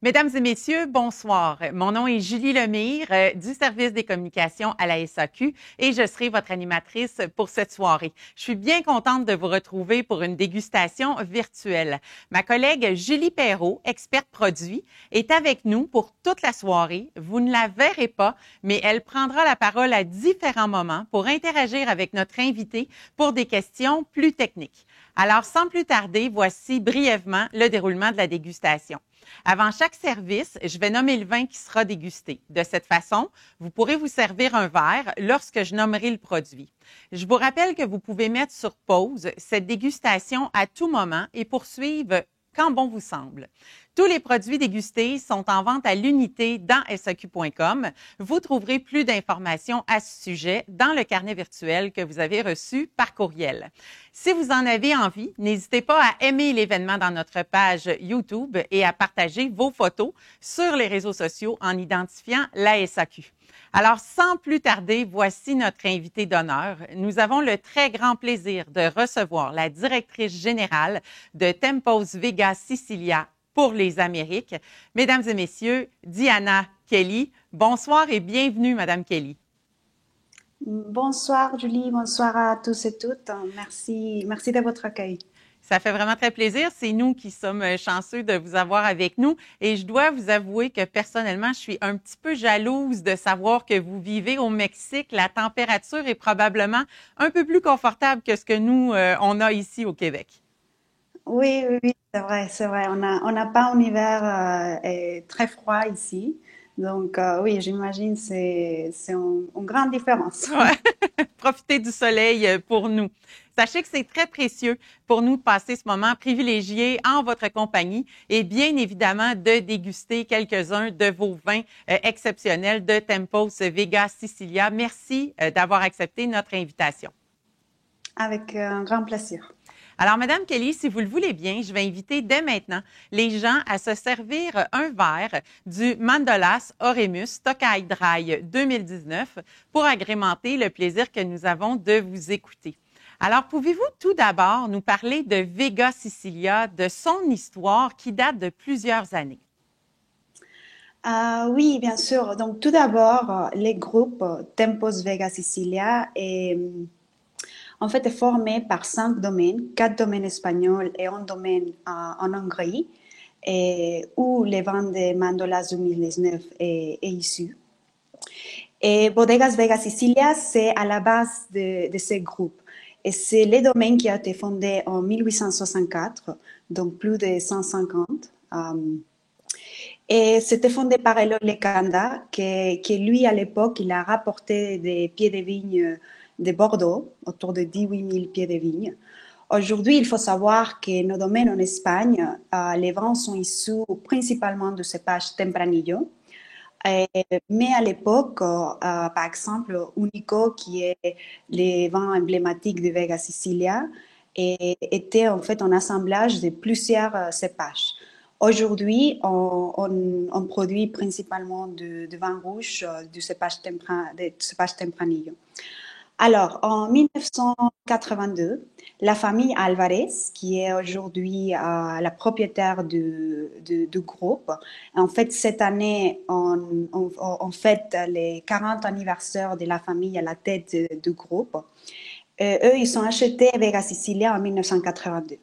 Mesdames et messieurs, bonsoir. Mon nom est Julie Lemire du service des communications à la SAQ et je serai votre animatrice pour cette soirée. Je suis bien contente de vous retrouver pour une dégustation virtuelle. Ma collègue Julie Perrault, experte produit, est avec nous pour toute la soirée. Vous ne la verrez pas, mais elle prendra la parole à différents moments pour interagir avec notre invité pour des questions plus techniques. Alors, sans plus tarder, voici brièvement le déroulement de la dégustation. Avant chaque service, je vais nommer le vin qui sera dégusté. De cette façon, vous pourrez vous servir un verre lorsque je nommerai le produit. Je vous rappelle que vous pouvez mettre sur pause cette dégustation à tout moment et poursuivre quand bon vous semble. Tous les produits dégustés sont en vente à l'unité dans SAQ.com. Vous trouverez plus d'informations à ce sujet dans le carnet virtuel que vous avez reçu par courriel. Si vous en avez envie, n'hésitez pas à aimer l'événement dans notre page YouTube et à partager vos photos sur les réseaux sociaux en identifiant la SAQ. Alors, sans plus tarder, voici notre invité d'honneur. Nous avons le très grand plaisir de recevoir la directrice générale de Tempos Vega Sicilia pour les Amériques. Mesdames et messieurs, Diana Kelly, bonsoir et bienvenue, Madame Kelly. Bonsoir Julie, bonsoir à tous et toutes. Merci de votre accueil. Ça fait vraiment très plaisir. C'est nous qui sommes chanceux de vous avoir avec nous. Et je dois vous avouer que personnellement, je suis un petit peu jalouse de savoir que vous vivez au Mexique. La température est probablement un peu plus confortable que ce que nous, on a ici au Québec. Oui, c'est vrai. On n'a pas un hiver très froid ici. Donc oui, j'imagine c'est une grande différence. Ouais. Profitez du soleil pour nous. Sachez que c'est très précieux pour nous de passer ce moment privilégié en votre compagnie et bien évidemment de déguster quelques-uns de vos vins exceptionnels de Tempos Vega Sicilia. Merci d'avoir accepté notre invitation. Avec un grand plaisir. Alors, Madame Kelly, si vous le voulez bien, je vais inviter dès maintenant les gens à se servir un verre du Mandolas Oremus Tokai Dry 2019 pour agrémenter le plaisir que nous avons de vous écouter. Alors, pouvez-vous tout d'abord nous parler de Vega Sicilia, de son histoire qui date de plusieurs années? Oui, bien sûr. Donc tout d'abord, les groupes Tempos Vega Sicilia est en fait est formé par 5 domaines, 4 domaines espagnols et un domaine en Hongrie, où les ventes de Mandolas 2019 est issu. Et Bodegas Vega Sicilia, c'est à la base de ces groupes. Et c'est le domaine qui a été fondé en 1864, donc plus de 150. Et c'était fondé par Eloy Lecanda, qui lui, à l'époque, il a rapporté des pieds de vigne de Bordeaux, autour de 18 000 pieds de vigne. Aujourd'hui, il faut savoir que nos domaines en Espagne, les vins sont issus principalement du cépage Tempranillo. Mais à l'époque, par exemple, Unico, qui est les vins emblématiques de Vega Sicilia, était en fait un assemblage de plusieurs cépages. Aujourd'hui, on produit principalement de vin rouge du cépage Tempranillo. Alors, en 1982, la famille Alvarez, qui est aujourd'hui la propriétaire du groupe, en fait, cette année, on fête les 40 anniversaires de la famille à la tête du groupe. Eux, ils ont acheté Vega Sicilia en 1982.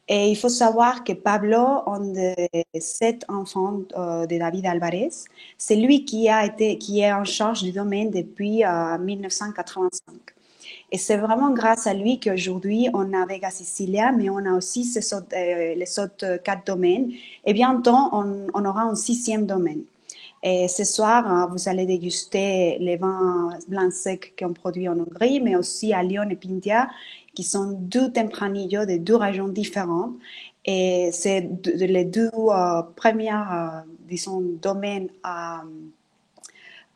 Et il faut savoir que Pablo, un des 7 enfants de David Alvarez, c'est lui qui est en charge du domaine depuis 1985. Et c'est vraiment grâce à lui qu'aujourd'hui, on a Vega Sicilia, mais on a aussi les autres 4 domaines. Et bientôt, on aura un 6e domaine. Et ce soir, vous allez déguster les vins blancs secs qu'on produit en Hongrie, mais aussi à Lyon et Pintia, qui sont 2 Tempranillo de 2 régions différentes. Et c'est les 2 premiers, disons, domaines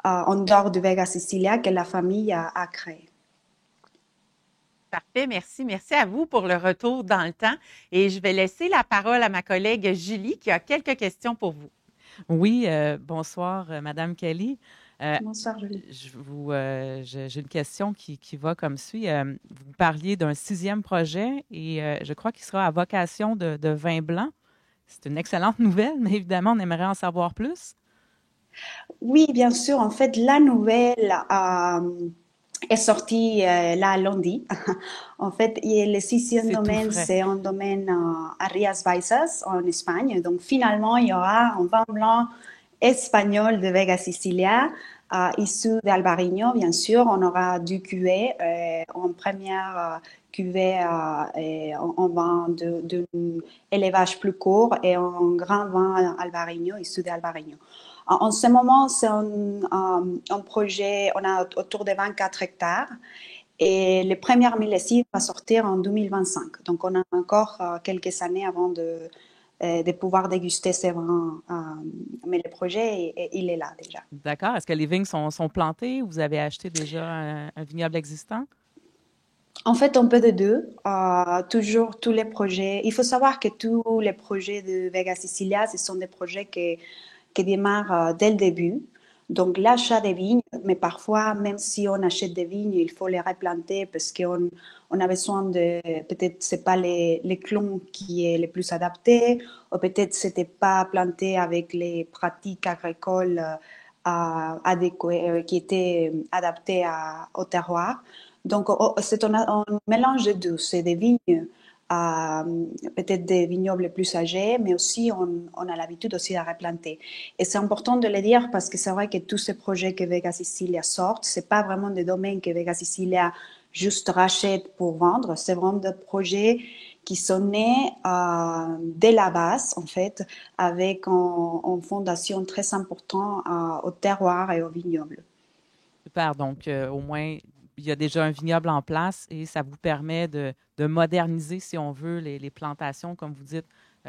en dehors de Vega Sicilia que la famille a créé. Parfait, merci. Merci à vous pour le retour dans le temps. Et je vais laisser la parole à ma collègue Julie qui a quelques questions pour vous. Oui, bonsoir, Madame Kelly. Bonsoir, Julie. J'ai une question qui va comme suit. Vous parliez d'un 6e projet et je crois qu'il sera à vocation de vin blanc. C'est une excellente nouvelle, mais évidemment, on aimerait en savoir plus. Oui, bien sûr. En fait, la nouvelle est sortie là lundi. En fait, le sixième C'est tout domaine, frais. c'est un domaine à Rías Baixas en Espagne. Donc, finalement, il y aura un vin blanc espagnol de Vega Sicilia, issu d'Albarino, bien sûr. On aura du cuvée en première cuvée en vin de élevage plus court et en grand vin Albarino, issu d'Albarino. En ce moment, c'est un projet, on a autour de 24 hectares et les premières millésimes vont sortir en 2025. Donc, on a encore quelques années avant de pouvoir déguster ces vins. Mais le projet, il est là déjà. D'accord. Est-ce que les vignes sont plantées ou vous avez acheté déjà un vignoble existant? En fait, un peu de deux. Toujours tous les projets. Il faut savoir que tous les projets de Vega Sicilia, ce sont des projets qui démarrent dès le début. Donc, l'achat des vignes, mais parfois, même si on achète des vignes, il faut les replanter parce qu'on a besoin de, peut-être, c'est pas les clones qui est le plus adapté, ou peut-être c'était pas planté avec les pratiques agricoles qui étaient adaptées au terroir. Donc, c'est un mélange de deux. C'est des vignes, peut-être des vignobles plus âgés, mais aussi on a l'habitude aussi de replanter. Et c'est important de le dire parce que c'est vrai que tous ces projets que Vega Sicilia sortent, c'est pas vraiment des domaines que Vega Sicilia juste rachète pour vendre. C'est vraiment des projets qui sont nés dès la base, en fait, avec une fondation très importante au terroir et au vignoble. Super. Donc, au moins, il y a déjà un vignoble en place et ça vous permet de moderniser, si on veut, les plantations, comme vous dites,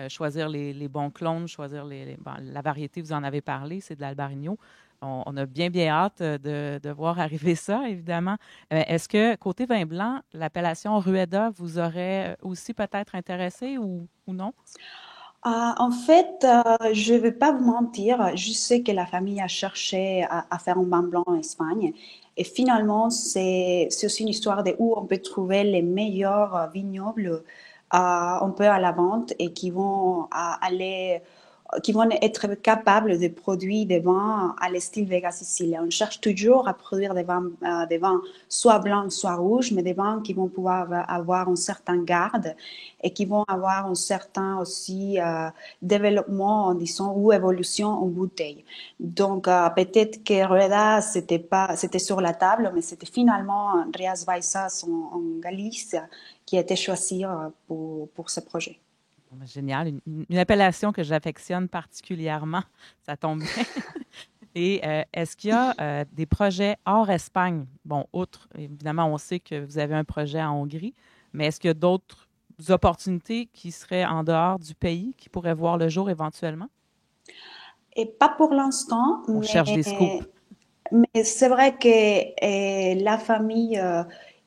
choisir les bons clones, choisir bon, la variété, vous en avez parlé, c'est de l'Albarino. On a bien, bien hâte de voir arriver ça, évidemment. Est-ce que, côté vin blanc, l'appellation Rueda vous aurait aussi peut-être intéressé ou non? En fait, je ne vais pas vous mentir, je sais que la famille a cherché à faire un vin blanc en Espagne. Et finalement, c'est aussi une histoire de où on peut trouver les meilleurs vignobles un peu à la vente et qui vont être capables de produire des vins à l'estyle Vega Sicilia. On cherche toujours à produire des vins soit blancs, soit rouges, mais des vins qui vont pouvoir avoir un certain garde et qui vont avoir un certain aussi développement, disons, ou évolution en bouteille. Donc, peut-être que Rueda, c'était sur la table, mais c'était finalement Rías Baixas en Galice qui a été choisi pour ce projet. Génial. Une appellation que j'affectionne particulièrement. Ça tombe bien. Et est-ce qu'il y a des projets hors Espagne? Bon, outre, évidemment, on sait que vous avez un projet en Hongrie, mais est-ce qu'il y a d'autres opportunités qui seraient en dehors du pays qui pourraient voir le jour éventuellement? Et pas pour l'instant, On cherche des scoops. mais c'est vrai que la famille,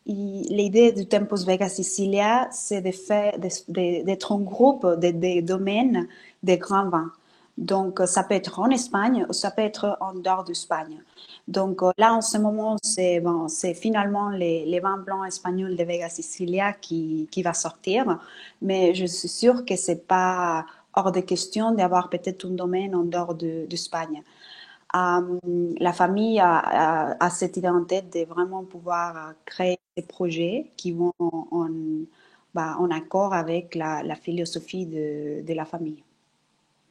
l'idée du Tempus Vega Sicilia, c'est d'être un groupe de domaines de grands vins. Donc, ça peut être en Espagne ou ça peut être en dehors d'Espagne. Donc, là, en ce moment, c'est finalement les vins blancs espagnols de Vega Sicilia qui va sortir. Mais je suis sûre que c'est pas hors de question d'avoir peut-être un domaine en dehors d'Espagne. La famille a cette idée en tête de vraiment pouvoir créer des projets qui vont en accord avec la philosophie de la famille.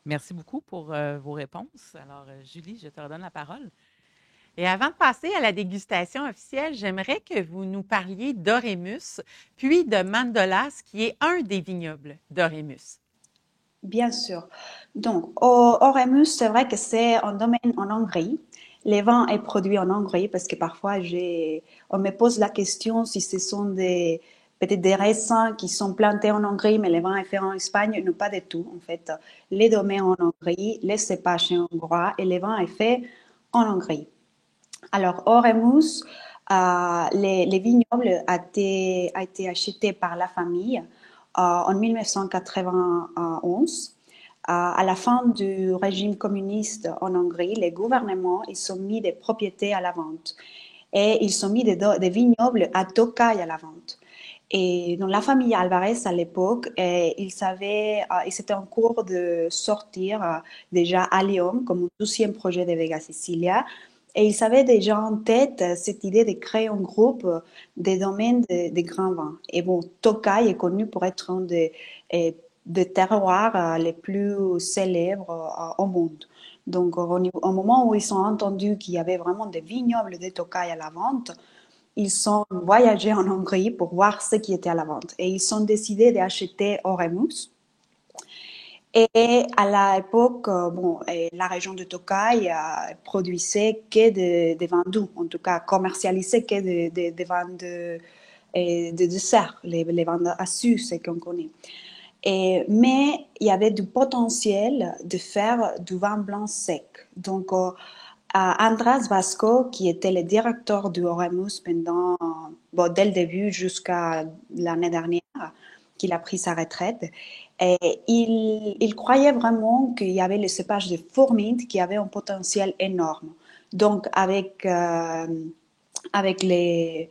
Merci beaucoup pour vos réponses. Alors, Julie, je te redonne la parole. Et avant de passer à la dégustation officielle, j'aimerais que vous nous parliez d'Oremus, puis de Mandolas, qui est un des vignobles d'Oremus. Bien sûr. Donc, Oremus, c'est vrai que c'est un domaine en Hongrie. Les vins est produit en Hongrie parce que parfois, on me pose la question si ce sont peut-être des raisins qui sont plantés en Hongrie, mais les vins est fait en Espagne. Non, pas du tout. En fait, les domaines en Hongrie, les cépages sont hongrois et les vins est fait en Hongrie. Alors, Oremus, les vignobles a été achetés par la famille en 1991. À la fin du régime communiste en Hongrie, les gouvernements ils ont mis des propriétés à la vente et ils ont mis des vignobles à Tokaj à la vente. Et dans la famille Alvarez à l'époque, ils étaient en cours de sortir déjà Allium comme un deuxième projet de Vega Sicilia. Et ils avaient déjà en tête cette idée de créer un groupe des domaines de grands vins. Et bon, Tokai est connu pour être un des terroirs les plus célèbres au monde. Donc, au moment où ils ont entendu qu'il y avait vraiment des vignobles de Tokai à la vente, ils sont voyagés en Hongrie pour voir ce qui était à la vente. Et ils ont décidé d'acheter Oremus. Et à l'époque, bon, la région de Tokai produisait que des vins doux, en tout cas commercialisait que des vins de dessert, les vins à sucre, ce qu'on connaît. Mais il y avait du potentiel de faire du vin blanc sec. Donc, András Vasco, qui était le directeur du Oremus pendant, bon, dès le début jusqu'à l'année dernière, qu'il a pris sa retraite, et il croyait vraiment qu'il y avait le cépage de Fourmint qui avait un potentiel énorme. Donc, avec avec la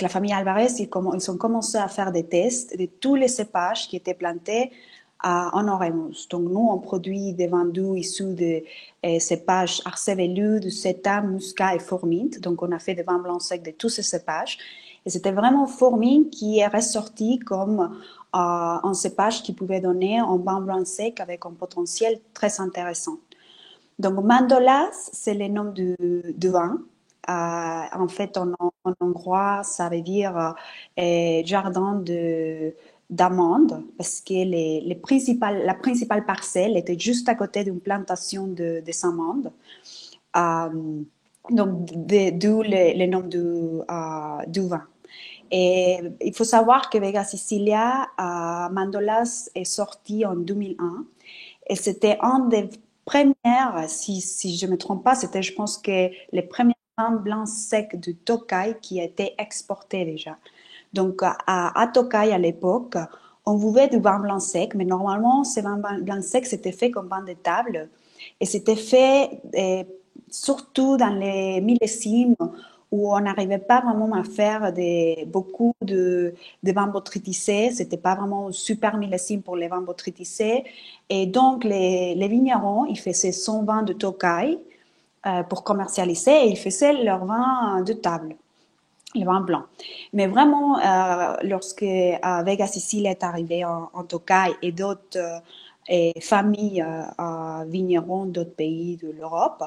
famille Alvarez, ils ont commencé à faire des tests de tous les cépages qui étaient plantés en Oremus. Donc, nous, on produit des vins doux issus de cépages Arcevelut, Seta, Muscat et Fourmint. Donc, on a fait des vins blancs secs de tous ces cépages. Et c'était vraiment Fourmint qui est ressorti comme un cépage qui pouvait donner un vin blanc sec avec un potentiel très intéressant. Donc, Mandolas, c'est le nom du vin. En fait, en hongrois, ça veut dire jardin d'amandes, parce que la principale parcelle était juste à côté d'une plantation des amandes. Donc, d'où le nom du vin. Et il faut savoir que Vega Sicilia, Mandolas est sorti en 2001. Et c'était un des premières, si je ne me trompe pas, c'était, je pense, que les premiers vins blancs secs de Tokai qui étaient exportés déjà. Donc, à Tokai, à l'époque, on buvait du vin blanc sec, mais normalement, ces vins blancs secs, c'était fait comme vin de table. Et c'était fait surtout dans les millésimes où on n'arrivait pas vraiment à faire beaucoup de vins botrytisés. C'était pas vraiment un super millésime pour les vins botrytisés. Et donc, les vignerons, ils faisaient son vin de Tokai pour commercialiser et ils faisaient leur vin de table, le vin blanc. Mais vraiment, lorsque Vega Sicilia est arrivé en Tokai et d'autres familles vignerons d'autres pays de l'Europe,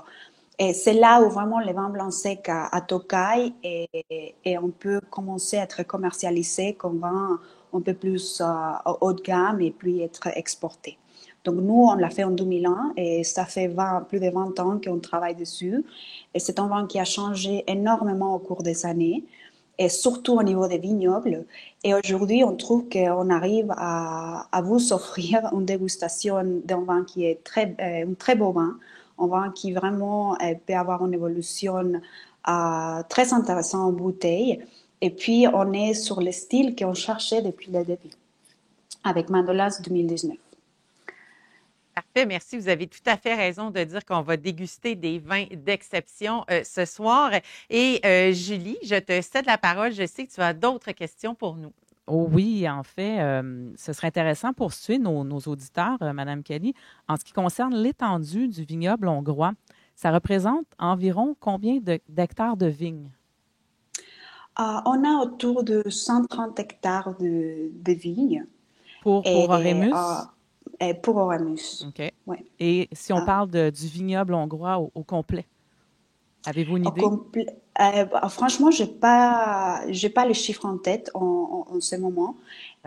et c'est là où vraiment les vins blancs secs à Tokai et on peut commencer à être commercialisé comme vin un peu plus haut de gamme et puis être exporté. Donc nous, on l'a fait en 2001 et ça fait plus de 20 ans qu'on travaille dessus. Et c'est un vin qui a changé énormément au cours des années et surtout au niveau des vignobles. Et aujourd'hui, on trouve qu'on arrive à vous offrir une dégustation d'un vin qui est un très beau vin, un vin qui vraiment peut avoir une évolution très intéressante en bouteille. Et puis, on est sur le style qu'on cherchait depuis le début, avec Mandolas 2019. Parfait, merci. Vous avez tout à fait raison de dire qu'on va déguster des vins d'exception ce soir. Et Julie, je te cède la parole. Je sais que tu as d'autres questions pour nous. Oh oui, en fait, ce serait intéressant pour suivre nos auditeurs, Madame Kelly, en ce qui concerne l'étendue du vignoble hongrois. Ça représente environ combien d'hectares de vignes? On a autour de 130 hectares de vignes. Pour Oremus? Pour Oremus. OK. Ouais. Et si on parle du vignoble hongrois au complet, avez-vous une idée? Franchement, j'ai pas les chiffres en tête en ce moment.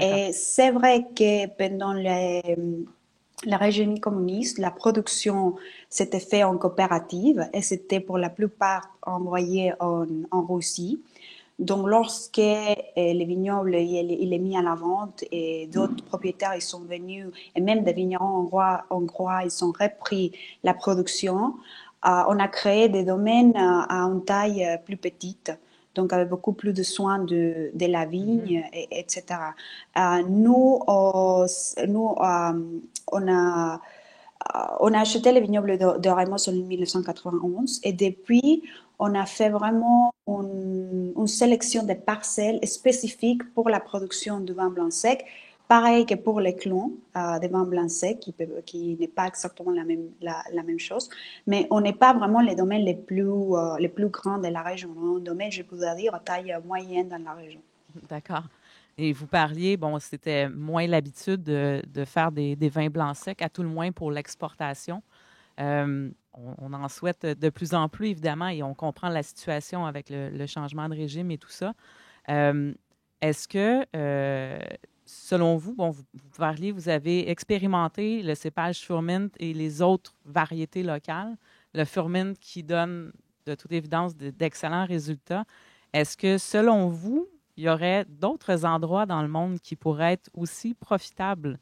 Et c'est vrai que pendant la régime communiste, la production s'était faite en coopérative et c'était pour la plupart envoyé en Russie. Donc, lorsque les vignobles il est mis à la vente et d'autres propriétaires ils sont venus, et même des vignerons hongrois ils ont repris la production, on a créé des domaines à une taille plus petite, donc avec beaucoup plus de soins de la vigne, etc. Nous, on a acheté les vignobles de Ramos en 1991 et depuis, on a fait vraiment une sélection de parcelles spécifiques pour la production du vin blanc sec. Pareil que pour les clons des vins blancs secs, qui n'est pas exactement la même chose. Mais on n'est pas vraiment les domaines les plus grands de la région. On est un domaine, je pourrais dire, à taille moyenne dans la région. D'accord. Et vous parliez, bon, c'était moins l'habitude de faire des vins blancs secs, à tout le moins pour l'exportation. On en souhaite de plus en plus, évidemment, et on comprend la situation avec le changement de régime et tout ça. Est-ce que, selon vous, bon, vous parliez, vous avez expérimenté le cépage Furmint et les autres variétés locales, le Furmint qui donne, de toute évidence, d'excellents résultats. Est-ce que, selon vous, il y aurait d'autres endroits dans le monde qui pourraient être aussi profitables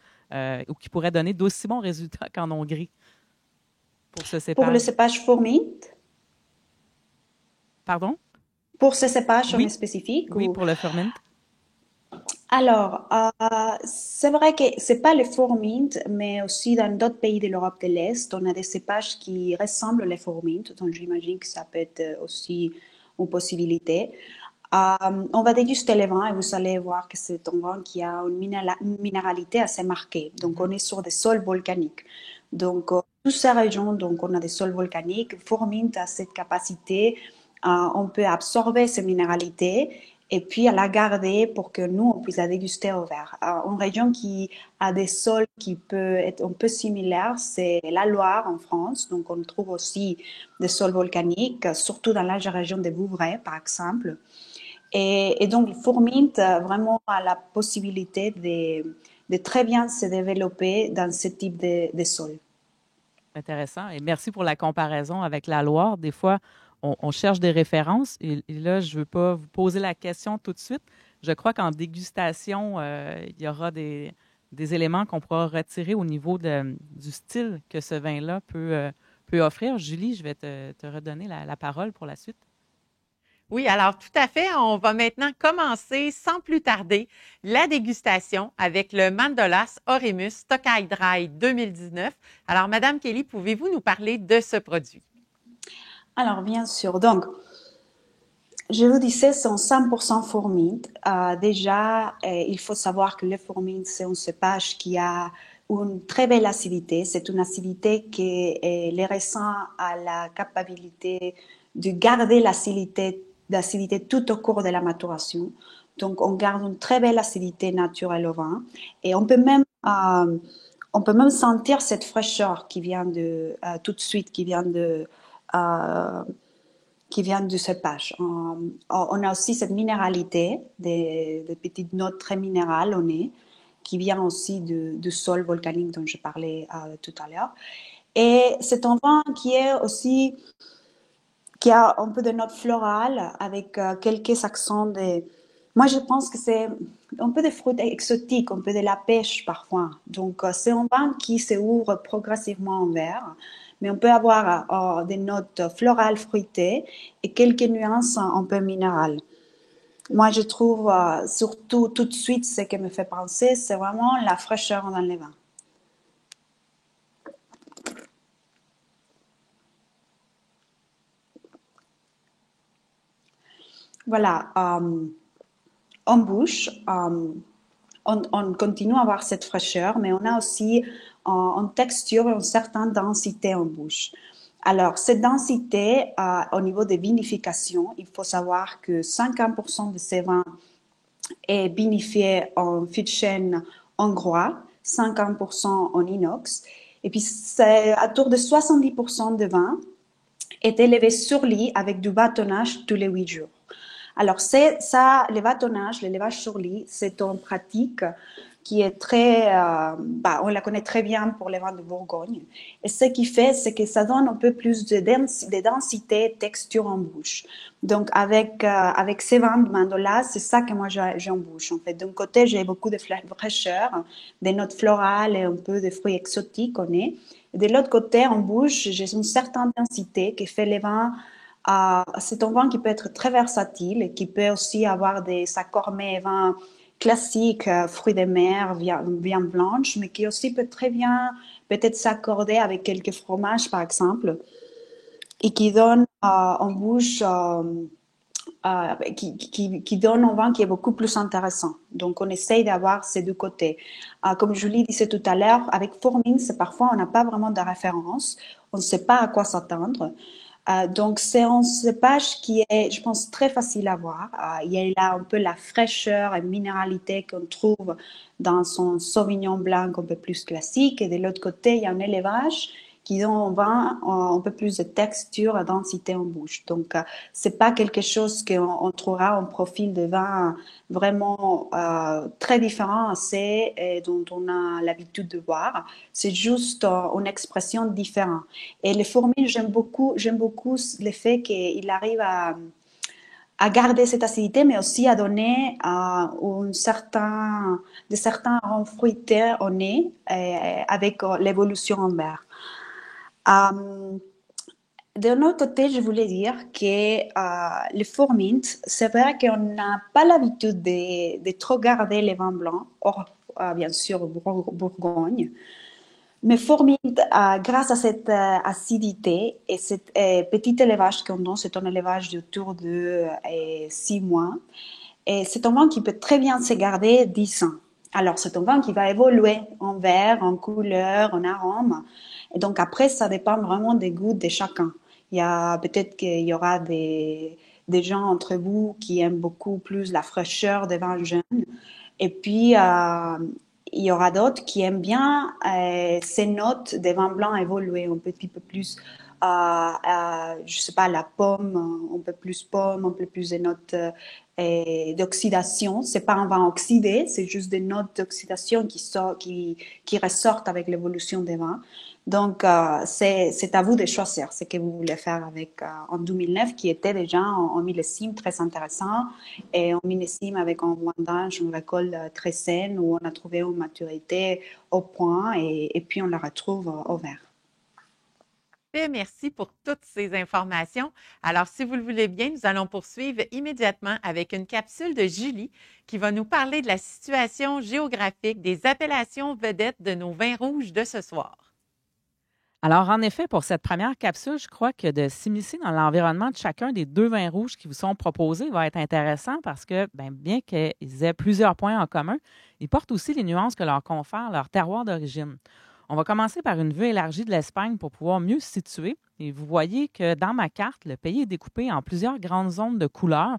ou qui pourraient donner d'aussi bons résultats qu'en Hongrie pour ce cépage? Pour le cépage Furmint? Pardon? Pour ce cépage Oui. en spécifique? Oui, ou... pour le Furmint. Alors, c'est vrai que c'est pas le Furmint, mais aussi dans d'autres pays de l'Europe de l'Est, on a des cépages qui ressemblent aux Furmint, donc j'imagine que ça peut être aussi une possibilité. On va déguster les vins et vous allez voir que c'est un vin qui a une minéralité assez marquée. Donc, on est sur des sols volcaniques. Donc, toutes ces régions, donc, on a des sols volcaniques. Furmint a cette capacité, on peut absorber ces minéralités et puis à la garder pour que nous, on puisse la déguster au verre. Une région qui a des sols qui peut être un peu similaires, c'est la Loire en France. Donc, on trouve aussi des sols volcaniques, surtout dans la région des Vouvray, par exemple. Et donc, le Furmint vraiment a la possibilité de très bien se développer dans ce type de sol. Intéressant. Et merci pour la comparaison avec la Loire. Des fois, on cherche des références et là, je ne veux pas vous poser la question tout de suite. Je crois qu'en dégustation, il y aura des éléments qu'on pourra retirer au niveau du style que ce vin-là peut offrir. Julie, je vais te redonner la parole pour la suite. Oui, alors tout à fait. On va maintenant commencer sans plus tarder la dégustation avec le Mandolas Oremus Tokai Dry 2019. Alors, Madame Kelly, pouvez-vous nous parler de ce produit? Alors, bien sûr. Donc, je vous disais, c'est un 100% Furmint. Déjà, il faut savoir que le Furmint, c'est un cépage qui a une très belle acidité. C'est une acidité qui les ressent à la capacité de garder l'acidité tout au cours de la maturation. Donc, on garde une très belle acidité naturelle au vin. Et on peut même sentir cette fraîcheur qui vient tout de suite, qui vient du cépage. On a aussi cette minéralité, des petites notes très minérales au nez, qui vient aussi du sol volcanique dont je parlais tout à l'heure. Et c'est un vin qui a un peu de notes florales avec quelques accents de... Moi, je pense que c'est un peu de fruits exotiques, un peu de la pêche parfois. Donc, c'est un vin qui se ouvre progressivement en verre, mais on peut avoir des notes florales fruitées et quelques nuances un peu minérales. Moi, je trouve surtout tout de suite ce qui me fait penser, c'est vraiment la fraîcheur dans les vins. Voilà, en bouche, on continue à avoir cette fraîcheur, mais on a aussi en texture une certaine densité en bouche. Alors, cette densité, au niveau de vinification, il faut savoir que 50% de ces vins est vinifié en fût de chêne hongrois, 50% en inox, et puis c'est autour de 70% de vin est élevé sur lit avec du bâtonnage tous les 8 jours. Alors, c'est ça, le bâtonnage, l'élevage sur lit, c'est une pratique qui est on la connaît très bien pour les vins de Bourgogne. Et ce qui fait, c'est que ça donne un peu plus de densité, texture en bouche. Donc, avec ces vins de Mandolas, c'est ça que moi j'ai en bouche. En fait, d'un côté, j'ai beaucoup de fraîcheur, des notes florales et un peu de fruits exotiques au nez. Et de l'autre côté, en bouche, j'ai une certaine densité qui fait les vins. C'est un vin qui peut être très versatile et qui peut aussi avoir des accords mets vins classiques, fruits de mer, viande blanche, mais qui aussi peut très bien peut-être s'accorder avec quelques fromages, par exemple. et qui donne en bouche qui donne un vin qui est beaucoup plus intéressant. Donc, on essaye d'avoir ces deux côtés. Comme Julie disait tout à l'heure, avec Forming, c'est parfois on n'a pas vraiment de référence, on ne sait pas à quoi s'attendre. Donc, c'est un cépage qui est, je pense, très facile à voir. Il y a là un peu la fraîcheur et minéralité qu'on trouve dans son Sauvignon blanc un peu plus classique. Et de l'autre côté, il y a un élevage qui donne au vin un peu plus de texture et densité en bouche. Donc, c'est pas quelque chose qu'on trouvera un profil de vin vraiment très différent assez et dont on a l'habitude de voir. C'est juste une expression différente. Et les fourmis, j'aime beaucoup le fait qu'il arrive à garder cette acidité, mais aussi à donner de certains arômes fruités au nez avec l'évolution en verre. D'un autre côté, je voulais dire que le Fourmint, c'est vrai qu'on n'a pas l'habitude de trop garder les vins blancs, hors bien sûr Bourgogne. Mais Fourmint, grâce à cette acidité et cet petit élevage qu'on donne, c'est un élevage autour de 6 mois, et c'est un vin qui peut très bien se garder 10 ans. Alors, c'est un vin qui va évoluer en verre, en couleur, en arôme. Et donc, après, ça dépend vraiment des goûts de chacun. Il y a peut-être qu'il y aura des gens entre vous qui aiment beaucoup plus la fraîcheur des vins jeunes. Et puis, il y aura d'autres qui aiment bien ces notes des vins blancs évoluer un petit peu plus, je sais pas, la pomme, un peu plus pomme, un peu plus de notes d'oxydation. C'est pas un vin oxydé, c'est juste des notes d'oxydation qui ressortent avec l'évolution des vins. Donc, c'est à vous de choisir ce que vous voulez faire avec en 2009, qui était déjà en millésime très intéressant, et en millésime avec un vendange, une récolte très saine, où on a trouvé une maturité au point, et puis on la retrouve au vert. Merci pour toutes ces informations. Alors, si vous le voulez bien, nous allons poursuivre immédiatement avec une capsule de Julie qui va nous parler de la situation géographique des appellations vedettes de nos vins rouges de ce soir. Alors, en effet, pour cette première capsule, je crois que de s'immiscer dans l'environnement de chacun des 2 vins rouges qui vous sont proposés va être intéressant parce que, bien qu'ils aient plusieurs points en commun, ils portent aussi les nuances que leur confère leur terroir d'origine. On va commencer par une vue élargie de l'Espagne pour pouvoir mieux se situer. Et vous voyez que dans ma carte, le pays est découpé en plusieurs grandes zones de couleurs.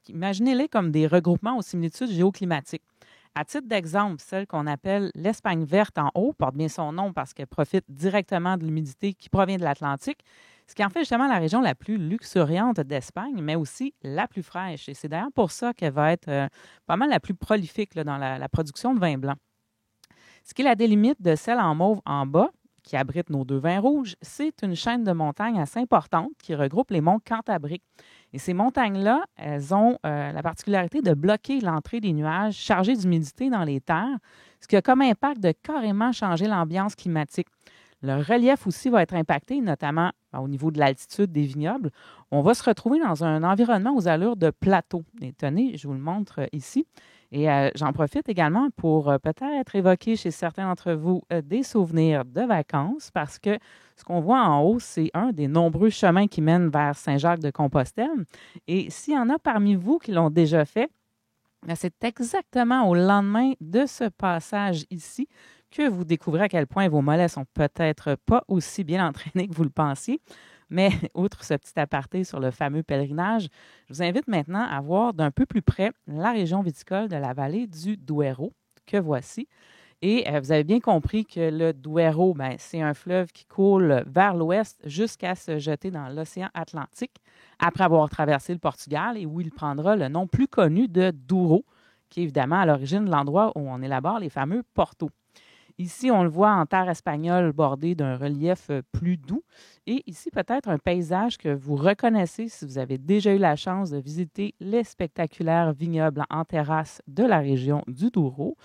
Imaginez-les comme des regroupements aux similitudes géoclimatiques. À titre d'exemple, celle qu'on appelle l'Espagne verte en haut porte bien son nom parce qu'elle profite directement de l'humidité qui provient de l'Atlantique, ce qui en fait justement la région la plus luxuriante d'Espagne, mais aussi la plus fraîche. Et c'est d'ailleurs pour ça qu'elle va être pas mal la plus prolifique là, dans la production de vin blanc. Ce qui la délimite de celle en mauve en bas, qui abrite nos 2 vins rouges, c'est une chaîne de montagnes assez importante qui regroupe les monts Cantabriques. Et ces montagnes-là, elles ont la particularité de bloquer l'entrée des nuages chargés d'humidité dans les terres, ce qui a comme impact de carrément changer l'ambiance climatique. Le relief aussi va être impacté, notamment au niveau de l'altitude des vignobles. On va se retrouver dans un environnement aux allures de plateau. Et tenez, je vous le montre ici. Et j'en profite également pour peut-être évoquer chez certains d'entre vous des souvenirs de vacances parce que ce qu'on voit en haut, c'est un des nombreux chemins qui mènent vers Saint-Jacques-de-Compostelle. Et s'il y en a parmi vous qui l'ont déjà fait, c'est exactement au lendemain de ce passage ici que vous découvrez à quel point vos mollets sont peut-être pas aussi bien entraînés que vous le pensiez. Mais outre ce petit aparté sur le fameux pèlerinage, je vous invite maintenant à voir d'un peu plus près la région viticole de la vallée du Duero, que voici. Et vous avez bien compris que le Duero, c'est un fleuve qui coule vers l'ouest jusqu'à se jeter dans l'océan Atlantique, après avoir traversé le Portugal et où il prendra le nom plus connu de Douro, qui est évidemment à l'origine de l'endroit où on élabore les fameux Portos. Ici, on le voit en terre espagnole bordée d'un relief plus doux. Et ici, peut-être un paysage que vous reconnaissez si vous avez déjà eu la chance de visiter les spectaculaires vignobles en terrasse de la région du Douro.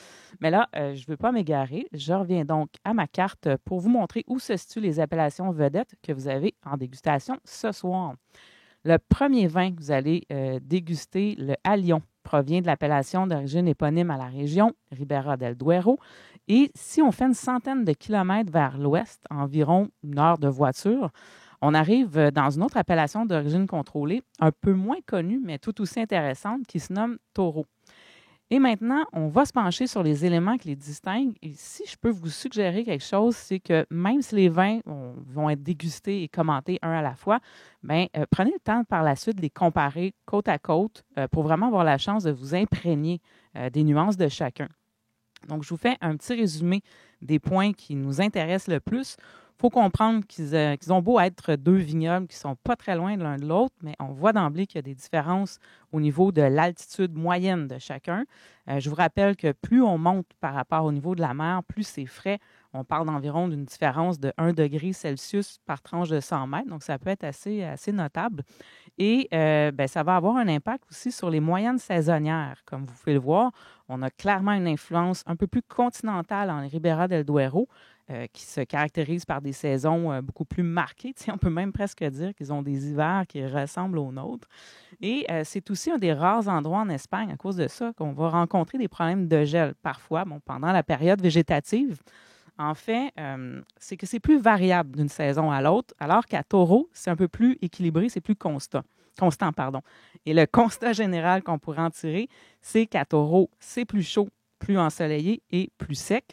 Mais là, je ne veux pas m'égarer. Je reviens donc à ma carte pour vous montrer où se situent les appellations vedettes que vous avez en dégustation ce soir. Le premier vin que vous allez déguster, le Allion, provient de l'appellation d'origine éponyme à la région, Ribera del Duero. Et si on fait une centaine de kilomètres vers l'ouest, environ 1 heure de voiture, On arrive dans une autre appellation d'origine contrôlée, un peu moins connue, mais tout aussi intéressante, qui se nomme Toro. Et maintenant, on va se pencher sur les éléments qui les distinguent. Et si je peux vous suggérer quelque chose, c'est que même si les vins vont être dégustés et commentés un à la fois, prenez le temps par la suite de les comparer côte à côte pour vraiment avoir la chance de vous imprégner des nuances de chacun. Donc, je vous fais un petit résumé des points qui nous intéressent le plus. Il faut comprendre qu'ils ont beau être deux vignobles qui ne sont pas très loin de l'un de l'autre, mais on voit d'emblée qu'il y a des différences au niveau de l'altitude moyenne de chacun. Je vous rappelle que plus on monte par rapport au niveau de la mer, plus c'est frais. On parle d'environ d'une différence de 1 degré Celsius par tranche de 100 mètres, donc ça peut être assez notable. Et ça va avoir un impact aussi sur les moyennes saisonnières. Comme vous pouvez le voir, on a clairement une influence un peu plus continentale en Ribera del Duero, qui se caractérise par des saisons beaucoup plus marquées. On peut même presque dire qu'ils ont des hivers qui ressemblent aux nôtres. Et c'est aussi un des rares endroits en Espagne, à cause de ça, qu'on va rencontrer des problèmes de gel parfois, pendant la période végétative. En fait, c'est que c'est plus variable d'une saison à l'autre, alors qu'à Toro, c'est un peu plus équilibré, c'est plus constant. Et le constat général qu'on pourrait en tirer, c'est qu'à Toro, c'est plus chaud, plus ensoleillé et plus sec.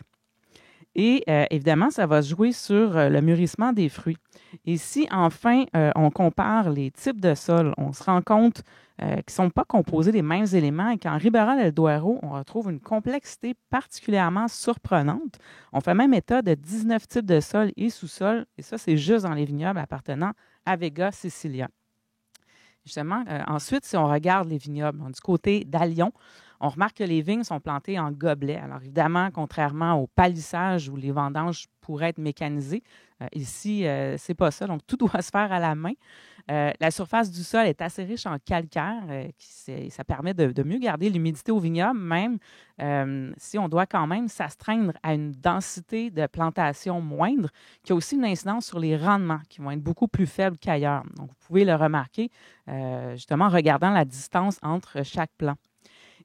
Et évidemment, ça va se jouer sur le mûrissement des fruits. Et si, enfin, on compare les types de sols, on se rend compte qu'ils ne sont pas composés des mêmes éléments et qu'en Ribera del Duero, on retrouve une complexité particulièrement surprenante. On fait même état de 19 types de sols et sous-sols, et ça, c'est juste dans les vignobles appartenant à Vega Sicilia. Justement, ensuite, si on regarde les vignobles du côté d'Alion, on remarque que les vignes sont plantées en gobelets. Alors évidemment, contrairement au palissage où les vendanges pourraient être mécanisées, ici, ce n'est pas ça. Donc, tout doit se faire à la main. La surface du sol est assez riche en calcaire. Ça permet de mieux garder l'humidité au vignoble, même si on doit quand même s'astreindre à une densité de plantation moindre, qui a aussi une incidence sur les rendements, qui vont être beaucoup plus faibles qu'ailleurs. Donc, vous pouvez le remarquer justement en regardant la distance entre chaque plant.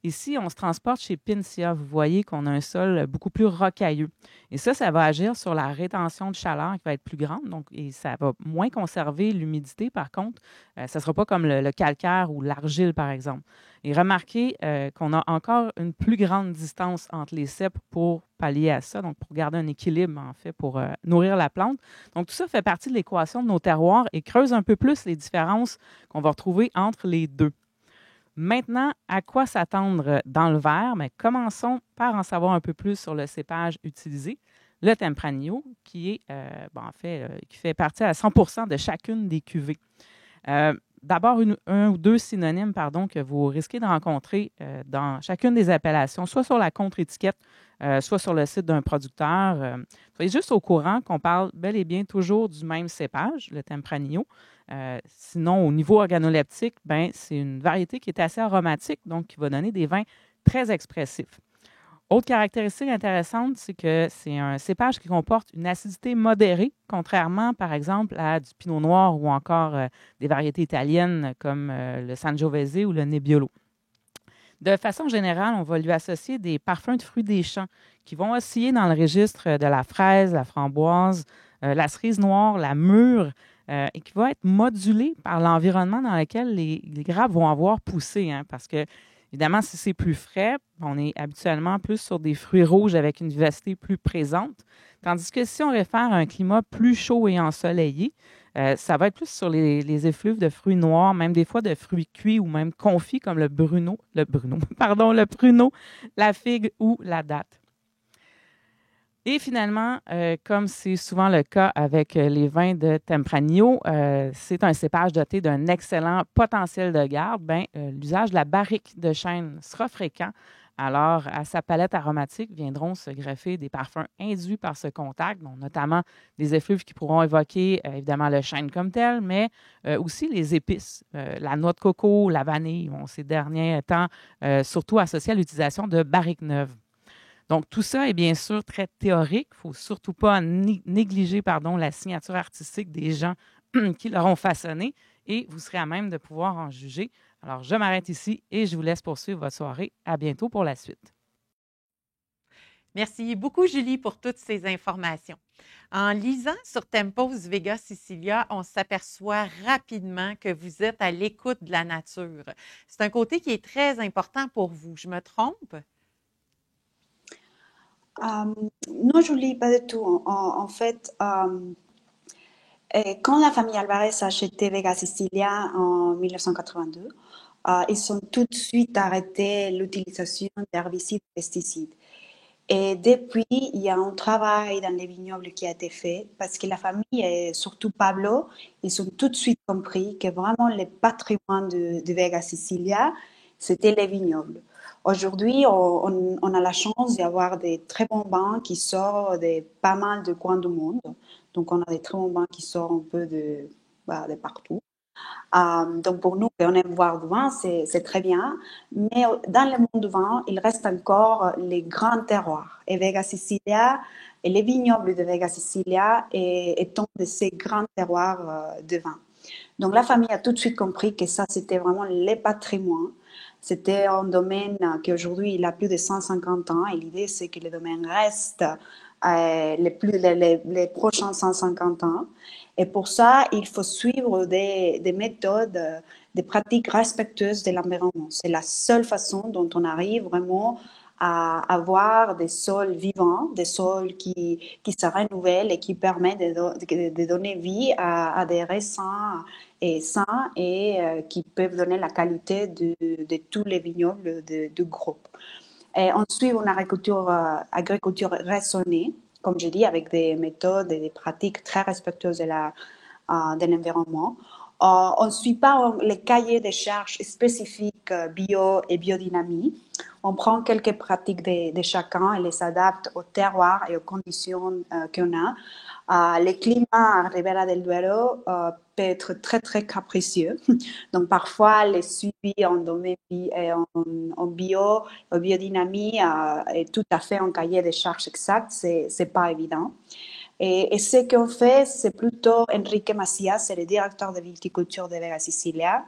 Ici, on se transporte chez Pincia. Vous voyez qu'on a un sol beaucoup plus rocailleux. Et ça va agir sur la rétention de chaleur qui va être plus grande. Et ça va moins conserver l'humidité, par contre. Ça ne sera pas comme le calcaire ou l'argile, par exemple. Et remarquez qu'on a encore une plus grande distance entre les ceps pour pallier à ça, donc pour garder un équilibre, en fait, pour nourrir la plante. Donc, tout ça fait partie de l'équation de nos terroirs et creuse un peu plus les différences qu'on va retrouver entre les deux. Maintenant, à quoi s'attendre dans le verre? Mais commençons par en savoir un peu plus sur le cépage utilisé, le Tempranillo, qui est, qui fait partie à 100% de chacune des cuvées. D'abord, un ou deux synonymes que vous risquez de rencontrer dans chacune des appellations, soit sur la contre-étiquette, soit sur le site d'un producteur. Soyez juste au courant qu'on parle bel et bien toujours du même cépage, le Tempranillo. Sinon, au niveau organoleptique, c'est une variété qui est assez aromatique, donc qui va donner des vins très expressifs. Autre caractéristique intéressante, c'est que c'est un cépage qui comporte une acidité modérée, contrairement, par exemple, à du pinot noir ou encore des variétés italiennes comme le Sangiovese ou le Nebbiolo. De façon générale, on va lui associer des parfums de fruits des champs qui vont osciller dans le registre de la fraise, la framboise, la cerise noire, la mûre, et qui va être modulé par l'environnement dans lequel les grappes vont avoir poussé, parce que évidemment, si c'est plus frais, on est habituellement plus sur des fruits rouges avec une vivacité plus présente. Tandis que si on réfère à un climat plus chaud et ensoleillé, ça va être plus sur les effluves de fruits noirs, même des fois de fruits cuits ou même confits comme le pruneau, la figue ou la date. Et finalement, comme c'est souvent le cas avec les vins de Tempranillo, c'est un cépage doté d'un excellent potentiel de garde. L'usage de la barrique de chêne sera fréquent. Alors, à sa palette aromatique viendront se greffer des parfums induits par ce contact, donc notamment des effluves qui pourront évoquer évidemment le chêne comme tel, mais aussi les épices, la noix de coco, la vanille, ces derniers temps surtout associés à l'utilisation de barriques neuves. Donc, tout ça est bien sûr très théorique. Il ne faut surtout pas négliger la signature artistique des gens qui l'auront façonné et vous serez à même de pouvoir en juger. Alors, je m'arrête ici et je vous laisse poursuivre votre soirée. À bientôt pour la suite. Merci beaucoup, Julie, pour toutes ces informations. En lisant sur Tempos Vega Sicilia, on s'aperçoit rapidement que vous êtes à l'écoute de la nature. C'est un côté qui est très important pour vous. Je me trompe? Non, je ne lis pas du tout. En fait, quand la famille Alvarez a acheté Vega Sicilia en 1982, ils ont tout de suite arrêté l'utilisation d'herbicides et pesticides. Et depuis, il y a un travail dans les vignobles qui a été fait parce que la famille, et surtout Pablo, ils ont tout de suite compris que vraiment le patrimoine de Vega Sicilia, c'était les vignobles. Aujourd'hui, on a la chance d'avoir des très bons vins qui sortent de pas mal de coins du monde. Donc, on a des très bons vins qui sortent un peu de partout. Donc pour nous, on aime boire du vin, c'est très bien. Mais dans le monde du vin, il reste encore les grands terroirs. Et Vega Sicilia, et les vignobles de Vega Sicilia est un de ces grands terroirs de vin. Donc la famille a tout de suite compris que ça, c'était vraiment les patrimoines. C'était un domaine qui aujourd'hui, il a plus de 150 ans. Et l'idée, c'est que le domaine reste les prochains 150 ans. Et pour ça, il faut suivre des méthodes, des pratiques respectueuses de l'environnement. C'est la seule façon dont on arrive vraiment à avoir des sols vivants, des sols qui se renouvellent et qui permettent de donner vie à des raisins sains et qui peuvent donner la qualité de tous les vignobles du groupe. Et ensuite, une agriculture raisonnée, comme je dis, avec des méthodes et des pratiques très respectueuses de l'environnement. On ne suit pas les cahiers de charges spécifiques bio et biodynamie. On prend quelques pratiques de chacun et les adapte au terroir et aux conditions qu'on a. Le climat à Ribera del Duero peut être très, très capricieux. Donc, parfois, les suivis en domaine en bio, en biodynamie, est tout à fait un cahier de charges exact. C'est pas évident. Et ce qu'on fait, c'est plutôt Enrique Macias, c'est le directeur de viticulture de Vega Sicilia.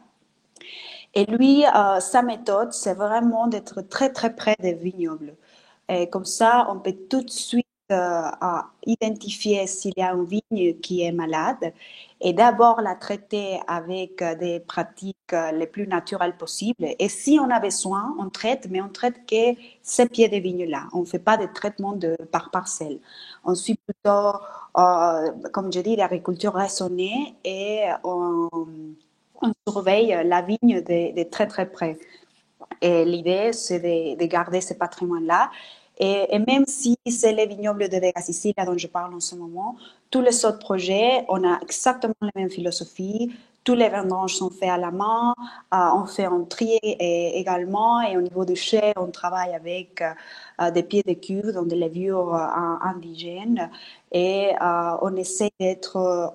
Et lui, sa méthode, c'est vraiment d'être très, très près des vignobles. Et comme ça, on peut tout de suite identifier s'il y a une vigne qui est malade et d'abord la traiter avec des pratiques les plus naturelles possibles. Et si on a besoin, on traite, mais on traite que ces pieds de vigne-là. On ne fait pas de traitement par parcelle. On suit plutôt, comme je dis, l'agriculture raisonnée et on surveille la vigne de très très près. Et l'idée, c'est de garder ce patrimoine-là. Et même si c'est les vignobles de Vega Sicilia dont je parle en ce moment, tous les autres projets, on a exactement la même philosophie. Tous les vendanges sont faits à la main. On fait un tri également. Et au niveau du chai, on travaille avec des pieds de cuve, donc des levures indigènes. Et on essaie d'être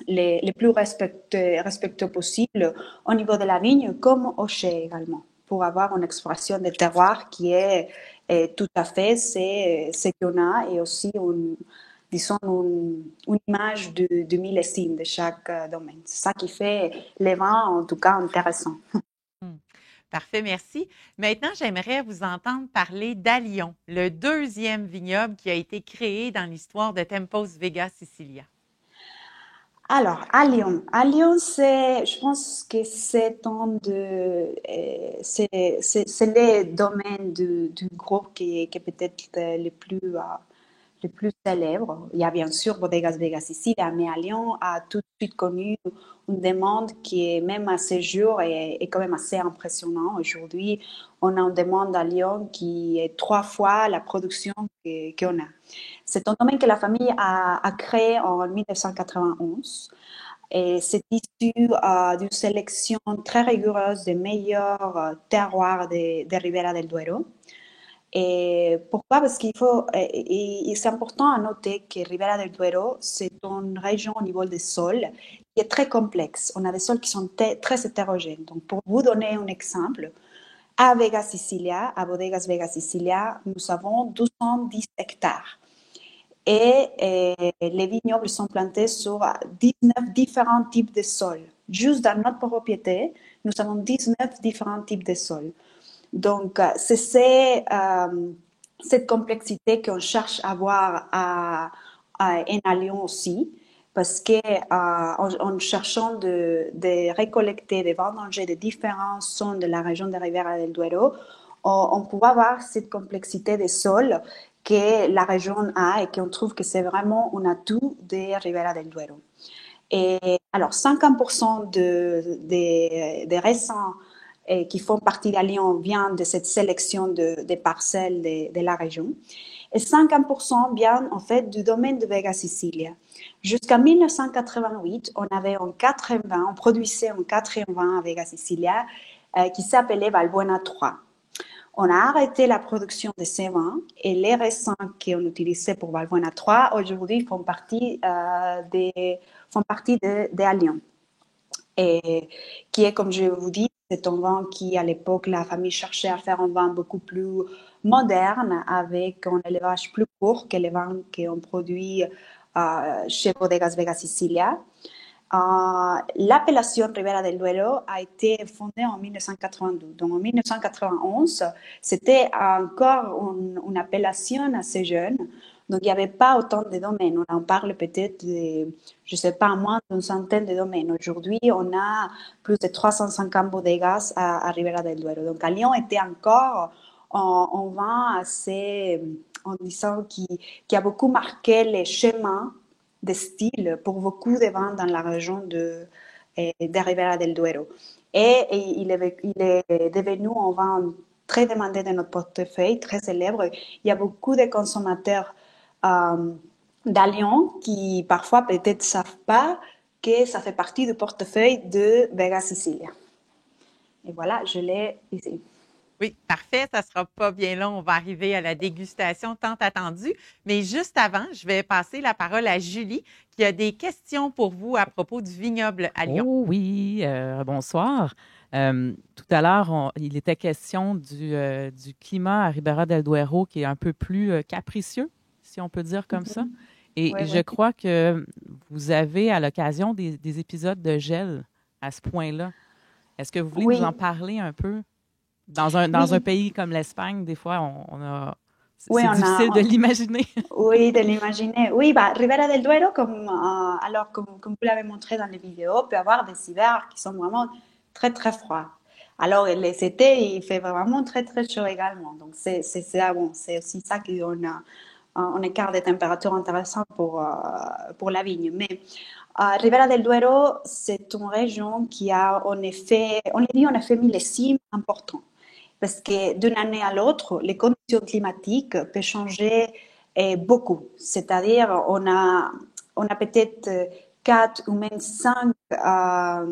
les plus respectueux possible au niveau de la vigne comme au chai également, pour avoir une exploration des terroirs qui est tout à fait ce qu'on a et aussi disons une image du millésime de chaque domaine. C'est ça qui fait les vins en tout cas intéressants. Parfait, merci. Maintenant, j'aimerais vous entendre parler d'Alion, le deuxième vignoble qui a été créé dans l'histoire de Tempos Vega Sicilia. Alors, à Lyon, je pense que c'est le domaine du groupe qui est peut-être le plus célèbre. Il y a bien sûr Bodegas Vega Sicilia, mais à Lyon a tout de suite connu une demande qui est même à ce jour est quand même assez impressionnante. Aujourd'hui, on a une demande à Lyon qui est 3 fois la production qu'on a. C'est un domaine que la famille a créé en 1991 et c'est issu d'une sélection très rigoureuse des meilleurs terroirs de Ribera del Duero. Et pourquoi? Parce qu'il faut, et c'est important à noter que Ribera del Duero, c'est une région au niveau des sols qui est très complexe. On a des sols qui sont très hétérogènes. Donc, pour vous donner un exemple, à Vega Sicilia, à Bodegas Vega Sicilia, nous avons 210 hectares. Et les vignobles sont plantés sur 19 différents types de sols. Juste dans notre propriété, nous avons 19 différents types de sols. Donc, c'est cette complexité qu'on cherche à avoir en Lyon aussi, parce que en cherchant de récolter, de vendanger des différents sons de la région de Ribera del Duero, on peut avoir cette complexité des sols que la région a et qu'on trouve que c'est vraiment un atout de Ribera del Duero. Et alors, 50% des raisins qui font partie d'Allion viennent de cette sélection des parcelles de la région. Et 50% viennent en fait du domaine de Vega Sicilia. Jusqu'en 1988, on produisait un quatrième vin à Vega Sicilia qui s'appelait Valbuena 3. On a arrêté la production de ces vins et les raisins qu'on utilisait pour Valbuena 3 aujourd'hui font partie de Allion. Et qui est, comme je vous dis, c'est un vin qui, à l'époque, la famille cherchait à faire un vin beaucoup plus moderne, avec un élevage plus court que les vins qu'on produit chez Bodegas Vega Sicilia. L'appellation Ribera del Duero a été fondée en 1992. Donc en 1991, c'était encore une appellation assez jeune. Donc il n'y avait pas autant de domaines. On en parle peut-être, je ne sais pas, moins d'une centaine de domaines. Aujourd'hui, on a plus de 350 bodegas à Ribera del Duero. Donc à Lyon était encore un vin assez, en disant, qui a beaucoup marqué les schémas de style pour beaucoup de vins dans la région de Ribera del Duero. Et il est devenu un vin très demandé dans notre portefeuille, très célèbre. Il y a beaucoup de consommateurs d'Allion qui parfois peut-être ne savent pas que ça fait partie du portefeuille de Vega Sicilia. Et voilà, je l'ai ici. Oui, parfait. Ça ne sera pas bien long. On va arriver à la dégustation tant attendue. Mais juste avant, je vais passer la parole à Julie qui a des questions pour vous à propos du vignoble à Lyon. Oh oui, bonsoir. Tout à l'heure, il était question du climat à Ribera del Duero qui est un peu plus capricieux, si on peut dire comme ça. Et Ouais, je crois que vous avez à l'occasion des épisodes de gel à ce point-là. Est-ce que vous voulez nous en parler un peu? Dans un pays comme l'Espagne, des fois, c'est difficile de l'imaginer. Oui, de l'imaginer. Oui, Ribera del Duero, comme vous l'avez montré dans les vidéos, peut avoir des hivers qui sont vraiment très, très froids. Alors, les étés, il fait vraiment très, très chaud également. Donc, c'est aussi ça qui donne un écart de température intéressant pour la vigne. Mais Ribera del Duero, c'est une région qui a en effet, on dit en effet millésime important. Parce que d'une année à l'autre, les conditions climatiques peuvent changer beaucoup. C'est-à-dire, on a peut-être 4 ou même 5 à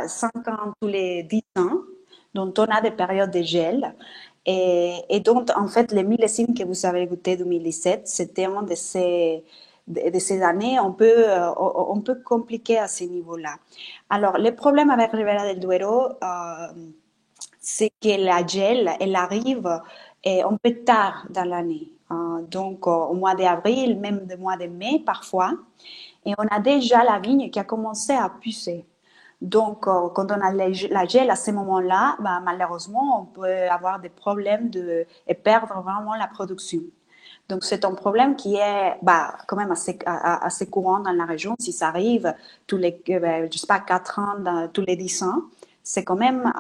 5 ans tous les 10 ans, dont on a des périodes de gel. Et donc, en fait, les millésimes que vous avez goûté 2017, c'était une de ces années un peu compliquées à ce niveau-là. Alors, le problème avec Ribera del Duero, c'est que la gel, elle arrive un peu tard dans l'année. Donc, au mois d'avril, même au mois de mai parfois. Et on a déjà la vigne qui a commencé à pucer. Donc, quand on a la gel à ce moment-là, malheureusement, on peut avoir des problèmes et perdre vraiment la production. Donc, c'est un problème qui est quand même assez courant dans la région. Si ça arrive tous les, je sais pas, 4 ans, tous les 10 ans, c'est quand même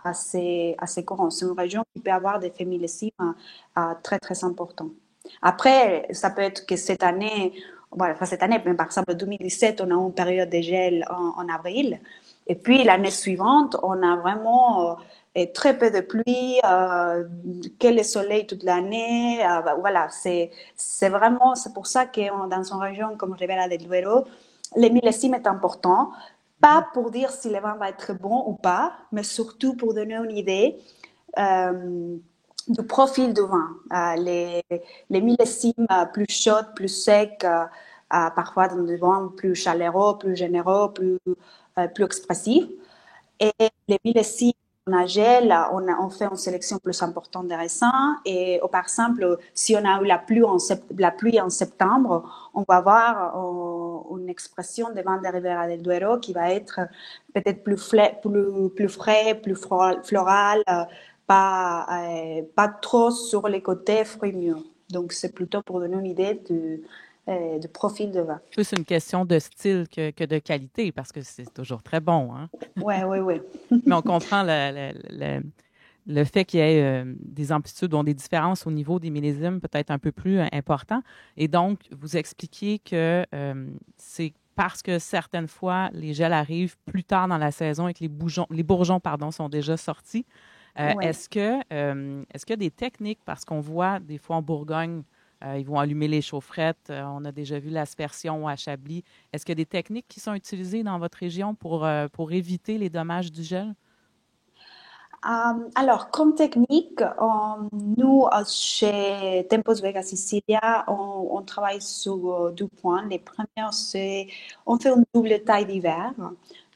assez courant. C'est une région qui peut avoir des faits millésimes très, très importants. Après, ça peut être que cette année, mais par exemple, en 2017, on a une période de gel en avril. Et puis, l'année suivante, on a vraiment très peu de pluie, que le soleil toute l'année. Voilà, c'est pour ça que dans une région comme Ribera del Duero, les millésimes est important. Pas pour dire si le vin va être bon ou pas, mais surtout pour donner une idée du profil du vin. Les millésimes plus chauds, plus secs, parfois dans des vins plus chaleureux, plus généreux, plus expressifs. Et les millésimes en gel, on fait une sélection plus importante des raisins. Et par exemple, si on a eu la pluie en septembre, on va avoir une expression de vin de Ribera del Duero qui va être peut-être plus frais, plus floral, pas trop sur les côtés fruits mûrs. Donc, c'est plutôt pour donner une idée de profil de vin. Plus une question de style que de qualité, parce que c'est toujours très bon, hein? Ouais, ouais, ouais. Mais on comprend le fait qu'il y ait des amplitudes ou des différences au niveau des millésimes peut-être un peu plus importants. Et donc, vous expliquez que c'est parce que certaines fois, les gels arrivent plus tard dans la saison et que les bourgeons pardon, sont déjà sortis. Ouais. Est-ce qu'il y a des techniques, parce qu'on voit des fois en Bourgogne, ils vont allumer les chaufferettes, on a déjà vu l'aspersion à Chablis. Est-ce qu'il y a des techniques qui sont utilisées dans votre région pour éviter les dommages du gel? Alors, comme technique, nous, chez Tempos Vega Sicilia, on travaille sur deux points. Les premières, c'est on fait une double taille d'hiver.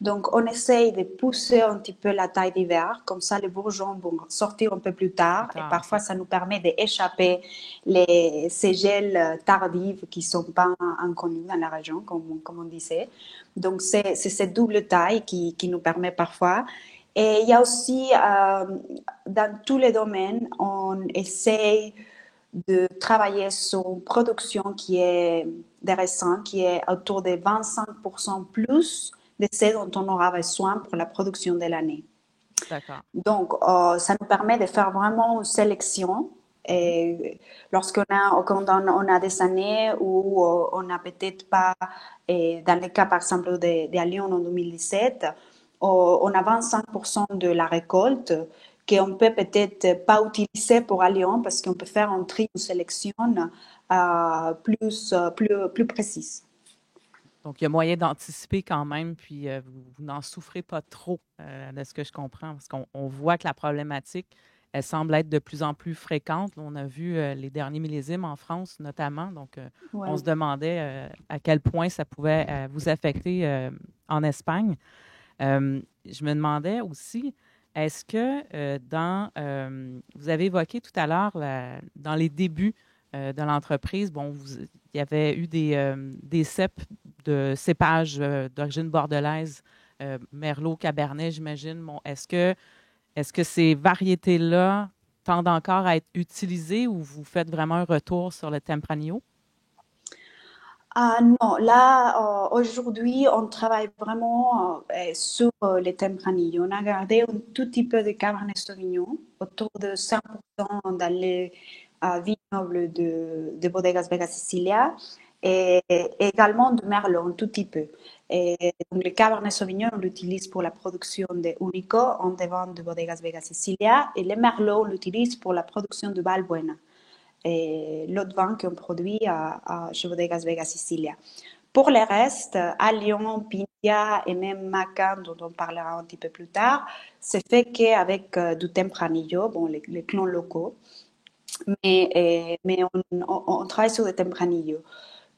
Donc, on essaye de pousser un petit peu la taille d'hiver, comme ça les bourgeons vont sortir un peu plus tard. Et parfois, ça nous permet d'échapper ces gels tardifs qui ne sont pas inconnus dans la région, comme on disait. Donc, c'est cette double taille qui nous permet parfois. Et il y a aussi, dans tous les domaines, on essaye de travailler sur une production qui est intéressante, qui est autour de 25% plus de ce dont on aura besoin pour la production de l'année. D'accord. Donc, ça nous permet de faire vraiment une sélection. Et lorsqu'on a des années où on n'a peut-être pas, dans le cas par exemple de Lyon en 2017, on a 25% de la récolte qu'on peut peut-être pas utiliser pour Lyon parce qu'on peut faire un tri, une sélection plus précise. Donc, il y a moyen d'anticiper quand même, puis vous n'en souffrez pas trop, de ce que je comprends, parce qu'on voit que la problématique, elle semble être de plus en plus fréquente. On a vu les derniers millésimes en France notamment, donc Ouais. on se demandait à quel point ça pouvait vous affecter en Espagne. Je me demandais aussi, est-ce que vous avez évoqué tout à l'heure, dans les débuts de l'entreprise, bon, il y avait eu des cèpes de cépages d'origine bordelaise, Merlot, Cabernet, j'imagine. Bon, est-ce que ces variétés-là tendent encore à être utilisées ou vous faites vraiment un retour sur le Tempranillo? Non, là, aujourd'hui, on travaille vraiment sur les Tempranillo. On a gardé un tout petit peu de Cabernet Sauvignon, autour de 5% dans les vignobles de Bodegas Vega Sicilia, et également de Merlot, un tout petit peu. Et donc, le Cabernet Sauvignon, on l'utilise pour la production de Unico, en devant de Bodegas Vega Sicilia, et le Merlot, on l'utilise pour la production de Valbuena, et l'autre vin qu'on produit chez Bodegas Vega Sicilia. Pour le reste, à Lyon, Pintia et même Macan, dont on parlera un petit peu plus tard, c'est fait qu'avec du Tempranillo, bon, les clons locaux, mais on travaille sur des Tempranillo.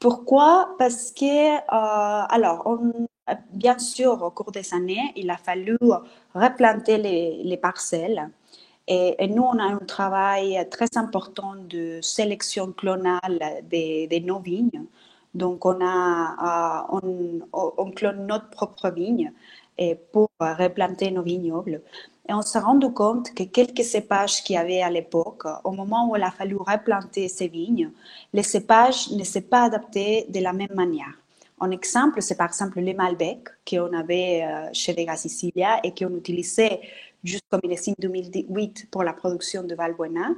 Pourquoi? Parce que, alors, bien sûr, au cours des années, il a fallu replanter les parcelles. Et nous, on a un travail très important de sélection clonale de nos vignes. Donc, on clone notre propre vigne pour replanter nos vignobles. Et on s'est rendu compte que quelques cépages qu'il y avait à l'époque, au moment où il a fallu replanter ces vignes, les cépages ne s'est pas adaptés de la même manière. Un exemple, c'est par exemple les Malbec qu'on avait chez Vega Sicilia et qu'on utilisait jusqu'au millésime 2008 pour la production de Valbuena.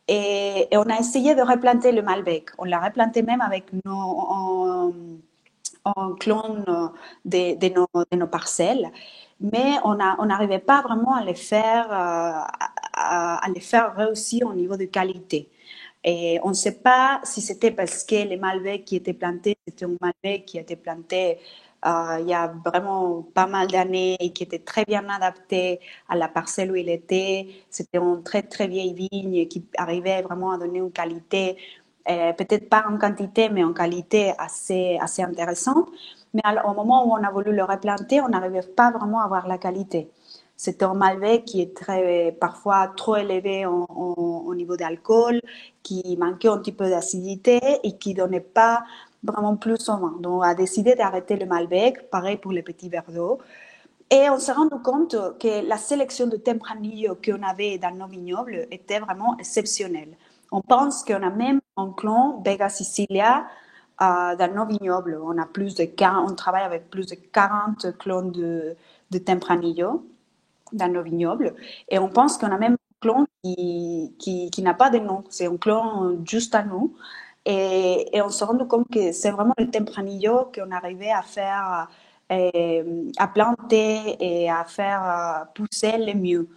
Et on a essayé de replanter le Malbec. On l'a replanté même avec un clone de nos parcelles, mais on n'arrivait pas vraiment à les faire réussir au niveau de qualité. Et on ne sait pas si c'était parce que les Malbec qui étaient plantés, c'était un Malbec qui a été planté il y a vraiment pas mal d'années et qui était très bien adapté à la parcelle où il était. C'était une très, très vieille vigne qui arrivait vraiment à donner une qualité, peut-être pas en quantité, mais en qualité assez intéressante. Mais au moment où on a voulu le replanter, on n'arrivait pas vraiment à avoir la qualité. C'était un Malbec qui est parfois trop élevé au niveau d'alcool, qui manquait un petit peu d'acidité et qui ne donnait pas vraiment plus au vin. Donc, on a décidé d'arrêter le Malbec, pareil pour les petits verres d'eau. Et on s'est rendu compte que la sélection de Tempranillo qu'on avait dans nos vignobles était vraiment exceptionnelle. On pense qu'on a même un clone Vega Sicilia dans nos vignobles. On travaille avec plus de 40 clones de Tempranillo dans nos vignobles. Et on pense qu'on a même un clone qui n'a pas de nom. C'est un clone juste à nous. Et on se rend compte que c'est vraiment le Tempranillo qu'on arrivait à faire, à planter et à faire pousser le mieux.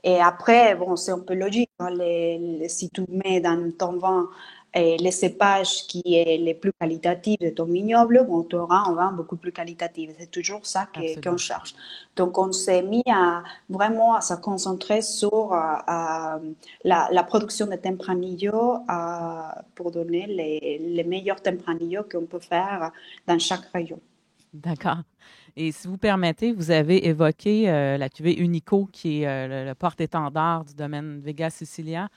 Et après, bon, c'est un peu logique. Hein, si tu mets dans ton vin les cépages qui est les plus qualitatifs de ton vignoble, bon, tu auras un vin beaucoup plus qualitatif. C'est toujours ça qu'on cherche. Donc, on s'est mis vraiment à se concentrer sur la production de Tempranillo pour donner les meilleurs Tempranillo qu'on peut faire dans chaque région. D'accord. Et si vous permettez, vous avez évoqué la cuvée Unico, qui est le porte-étendard du domaine Vega Sicilia.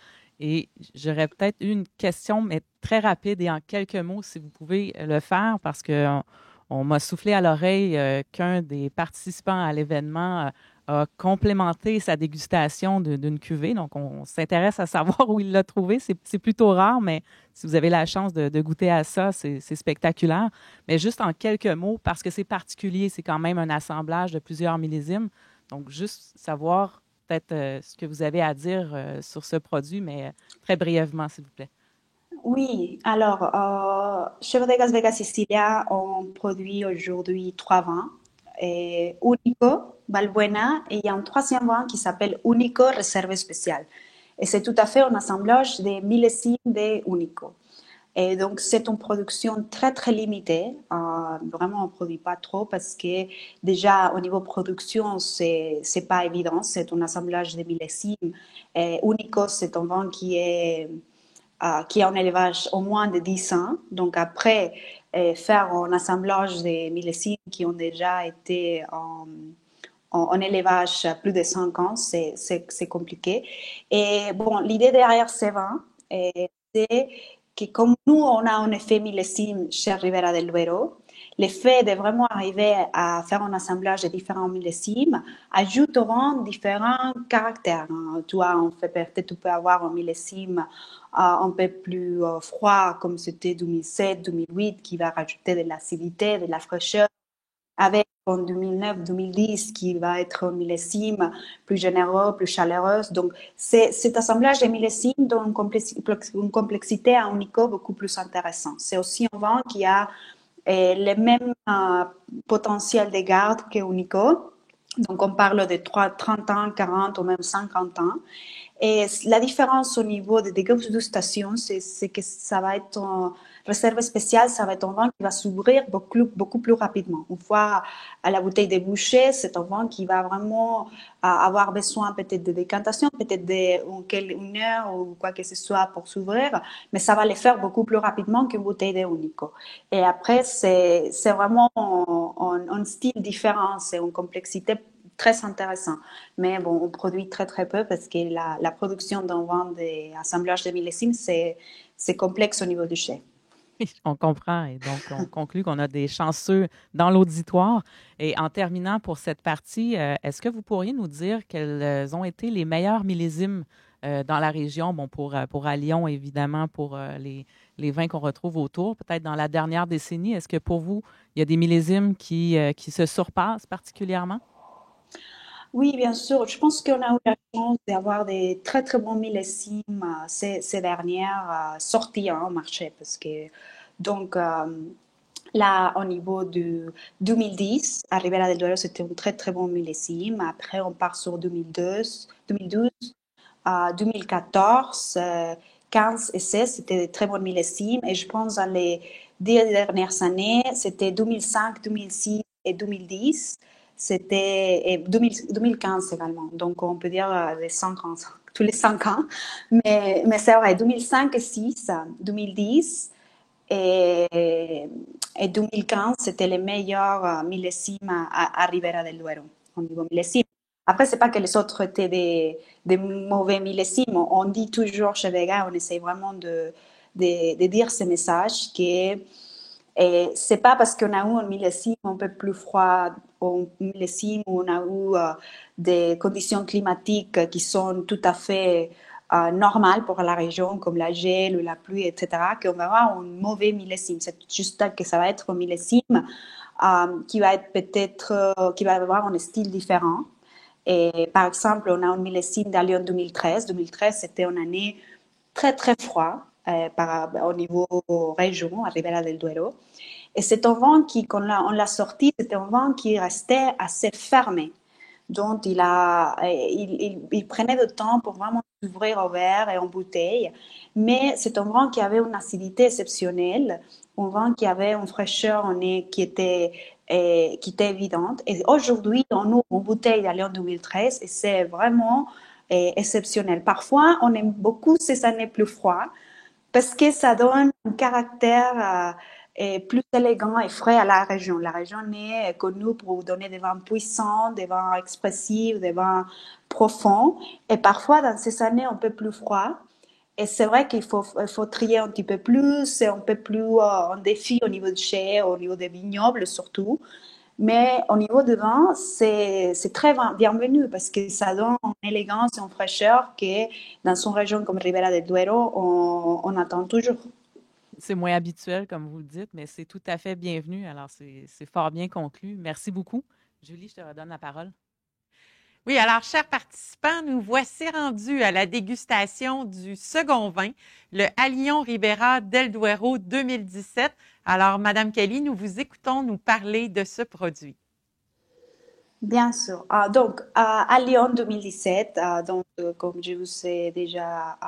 Et j'aurais peut-être une question, mais très rapide et en quelques mots, si vous pouvez le faire, parce qu'on m'a soufflé à l'oreille qu'un des participants à l'événement a complémenté sa dégustation d'une cuvée. Donc, on s'intéresse à savoir où il l'a trouvé. C'est plutôt rare, mais si vous avez la chance de goûter à ça, c'est spectaculaire. Mais juste en quelques mots, parce que c'est particulier, c'est quand même un assemblage de plusieurs millésimes. Donc, juste savoir peut-être ce que vous avez à dire sur ce produit, mais très brièvement, s'il vous plaît. Oui, alors, chez Bodegas Vega Sicilia, on produit aujourd'hui 3 vins. Unico, Valbuena, et il y a un troisième vin qui s'appelle Unico Réserve Spéciale. Et c'est tout à fait un assemblage des millésimes de Unico. Et donc, c'est une production très, très limitée. Vraiment, on ne produit pas trop parce que déjà, au niveau production, c'est pas évident. C'est un assemblage de millésimes. Unico, c'est un vin qui est en élevage au moins de 10 ans. Donc, après, faire un assemblage des millésimes qui ont déjà été en élevage plus de 5 ans, c'est compliqué. Et bon, l'idée derrière ces vins, c'est que comme nous, on a un effet millésime chez Ribera del Duero, l'effet de vraiment arriver à faire un assemblage de différents millésimes ajoute au vin différents caractères. Tu vois, peut-être tu peux avoir un millésime un peu plus froid, comme c'était 2007, 2008, qui va rajouter de l'acidité, de la fraîcheur, avec en 2009-2010 qui va être un millésime plus généreux, plus chaleureux. Donc, cet assemblage de millésimes donne une complexité à un Unico beaucoup plus intéressant. C'est aussi un vin qui a le même potentiel de garde que Unico. Donc, on parle de 30 ans, 40 ou même 50 ans. Et la différence au niveau des dégustations, c'est que ça va être une réserve spéciale, ça va être un vin qui va s'ouvrir beaucoup plus rapidement. Une fois à la bouteille débouchée, c'est un vin qui va vraiment avoir besoin peut-être de décantation, peut-être d'une heure ou quoi que ce soit pour s'ouvrir, mais ça va le faire beaucoup plus rapidement qu'une bouteille de Unico. Et après, c'est vraiment un style différent, c'est une complexité très intéressant. Mais bon, on produit très, très peu parce que la production d'un vin d'assemblage de millésimes, c'est complexe au niveau du chai. On comprend et donc on conclut qu'on a des chanceux dans l'auditoire. Et en terminant pour cette partie, est-ce que vous pourriez nous dire quels ont été les meilleurs millésimes dans la région? Bon, pour Allion, évidemment, pour les vins qu'on retrouve autour, peut-être dans la dernière décennie. Est-ce que pour vous, il y a des millésimes qui se surpassent particulièrement? Oui, bien sûr. Je pense qu'on a eu la chance d'avoir des très, très bons millésimes ces dernières sorties au marché. Parce que, donc, là, au niveau de 2010, à Ribera del Duero, c'était un très, très bon millésime. Après, on part sur 2012, 2014, 15 et 16, c'était des très bons millésimes. Et je pense dans les 10 dernières années, c'était 2005, 2006 et 2010. C'était 2015 également. Donc, on peut dire les 5 ans, tous les 5 ans. Mais c'est vrai, 2005 et 6, 2010 et 2015, c'était les meilleurs millésimes à Ribera del Duero, au niveau millésime. Après, c'est pas que les autres étaient des mauvais millésimes. On dit toujours chez Vega, on essaie vraiment de dire ce message que Et c'est pas parce qu'on a eu un millésime un peu plus froid, ou un millésime où on a eu des conditions climatiques qui sont tout à fait normales pour la région, comme la gel ou la pluie, etc., qu'on va avoir un mauvais millésime. C'est juste que ça va être un millésime qui va être peut-être, qui va avoir un style différent. Et par exemple, on a un millésime d'Allion 2013. 2013, c'était une année très, très froide au niveau région, à Ribera del Duero. Et c'est un vent qui, quand on l'a sorti, c'était un vent qui restait assez fermé. Donc, il prenait du temps pour vraiment s'ouvrir au verre et en bouteille. Mais c'est un vent qui avait une acidité exceptionnelle, un vent qui avait une fraîcheur en nez qui était évidente. Et aujourd'hui, on ouvre une bouteille d'Allion 2013 et c'est vraiment exceptionnel. Parfois, on aime beaucoup ces années plus froides parce que ça donne un caractère plus élégant et frais à la région. La région est connue pour donner des vins puissants, des vins expressifs, des vins profonds. Et parfois, dans ces années un peu plus froides, et c'est vrai qu'il faut trier un petit peu plus, c'est un peu plus un défi au niveau de chai, au niveau des vignobles surtout. Mais au niveau du vin, c'est très bienvenu parce que ça donne une élégance et une fraîcheur que dans une région comme Ribera del Duero, on attend toujours. C'est moins habituel, comme vous le dites, mais c'est tout à fait bienvenu. Alors, c'est fort bien conclu. Merci beaucoup. Julie, je te redonne la parole. Oui, alors, chers participants, nous voici rendus à la dégustation du second vin, le Allion Ribera del Duero 2017. Alors, Madame Kelly, nous vous écoutons nous parler de ce produit. Bien sûr. Donc, à Lyon 2017, comme je vous ai déjà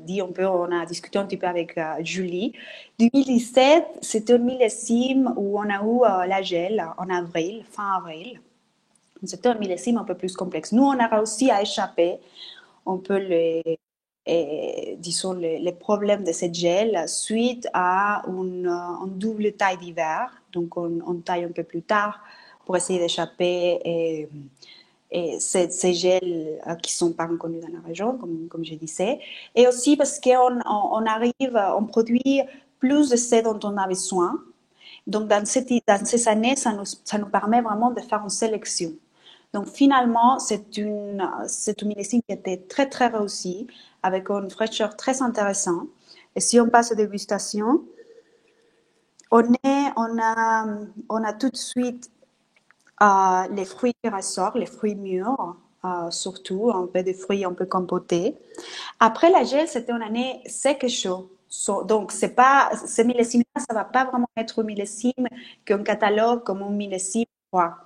dit un peu, on a discuté un petit peu avec Julie. 2017, c'était un millésime où on a eu la gel en avril, fin avril. C'était un millésime un peu plus complexe. Nous, on a réussi à échapper un peu disons les problèmes de cette gel suite à une double taille d'hiver. Donc, on taille un peu plus tard pour essayer d'échapper ces gels qui sont pas reconnus dans la région, comme je disais. Et aussi parce qu'on arrive, on produit plus de ce dont on a besoin. Donc, dans ces années, ça nous permet vraiment de faire une sélection. Donc, finalement, c'est une millésime qui était très, très réussie, avec une fraîcheur très intéressante. Et si on passe aux dégustations, on a tout de suite les fruits qui ressortent, les fruits mûrs, surtout, un peu de fruits un peu compotés. Après la gel, c'était une année sec et chaud. Donc, ces millésimes-là, ça va pas vraiment être un millésime qu'un catalogue comme un millésime froid.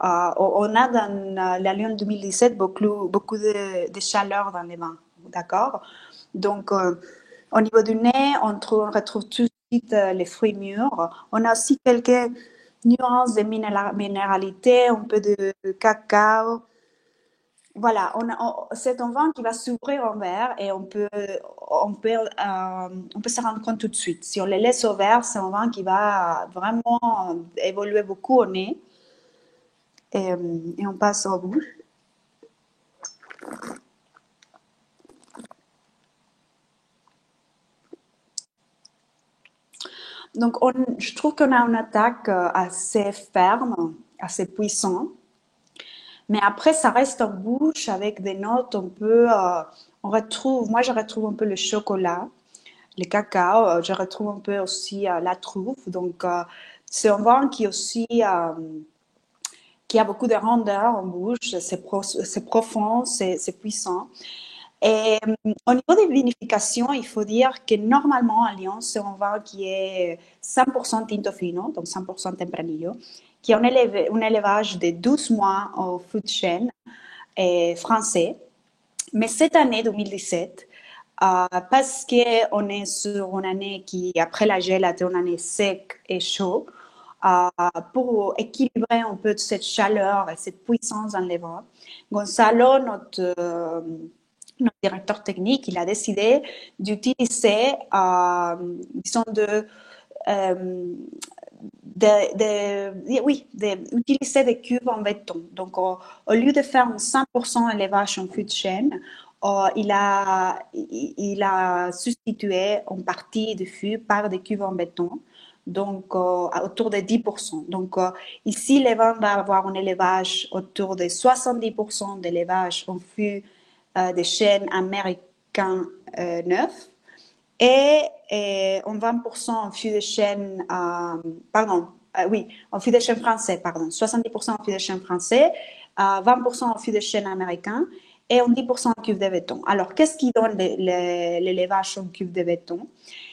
On a dans la Lyon 2017 beaucoup de chaleur dans les vins, d'accord? Donc, au niveau du nez, on retrouve tout de suite les fruits mûrs. On a aussi quelques nuances de minéralité, un peu de cacao. Voilà, c'est un vin qui va s'ouvrir en verre et on peut se rendre compte tout de suite. Si on les laisse au verre, c'est un vin qui va vraiment évoluer beaucoup au nez. Et on passe au bouche. Donc, je trouve qu'on a une attaque assez ferme, assez puissante. Mais après, ça reste en bouche avec des notes un peu. Moi, je retrouve un peu le chocolat, le cacao. Je retrouve un peu aussi la truffe. Donc, c'est un vin qui aussi. Qui a beaucoup de rondeur en bouche, c'est profond, c'est puissant. Et au niveau des vinifications, il faut dire que normalement, à Lyon, c'est un vin qui est 100% Tinto Fino, donc 100% Tempranillo, qui a un élevage de 12 mois au fût de chêne français. Mais cette année 2017, parce qu'on est sur une année qui, après la gel, a été une année sec et chaud, pour équilibrer un peu cette chaleur et cette puissance dans les vins, Gonzalo, notre directeur technique, il a décidé d'utiliser, disons, d'utiliser des cubes en béton. Donc, au lieu de faire un 100% élevage en fût de chêne, il a substitué en partie de fûts par des cuves en béton, donc autour de 10%. Donc ici, les vins vont avoir un élevage autour de 70% d'élevage en fûts de chêne américain neuf et en 20% en fûts de chêne, oui, en fûts de chêne français, pardon, 70% en fûts de chêne français, 20% en fûts de chêne américain et en 10% en cuve de béton. Alors, qu'est-ce qui donne l'élevage en cuve de béton?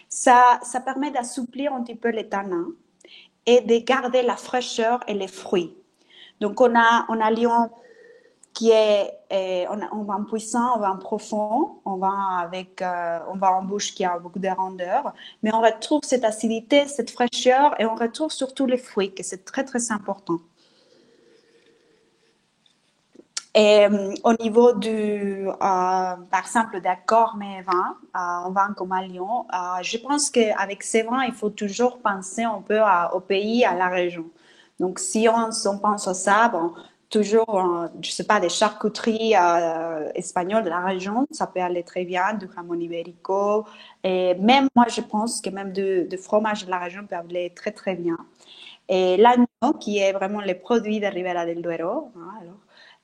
Ça permet d'assouplir un petit peu les tanins et de garder la fraîcheur et les fruits. Donc, on a Lyon qui est, on va en puissant, on va en profond, on va en bouche qui a beaucoup de rondeur, mais on retrouve cette acidité, cette fraîcheur et on retrouve surtout les fruits, que c'est très, très important. Et au niveau par exemple, d'accord, mais vin, un vin comme à Lyon, je pense qu'avec ces vins, il faut toujours penser un peu au pays, à la région. Donc, si on pense à ça, bon, toujours, je sais pas, des charcuteries espagnoles de la région, ça peut aller très bien, du jamón ibérico. Et même, moi, je pense que même de fromage de la région peut aller très, très bien. Et l'agneau, qui est vraiment le produit de Ribera del Duero, hein, alors,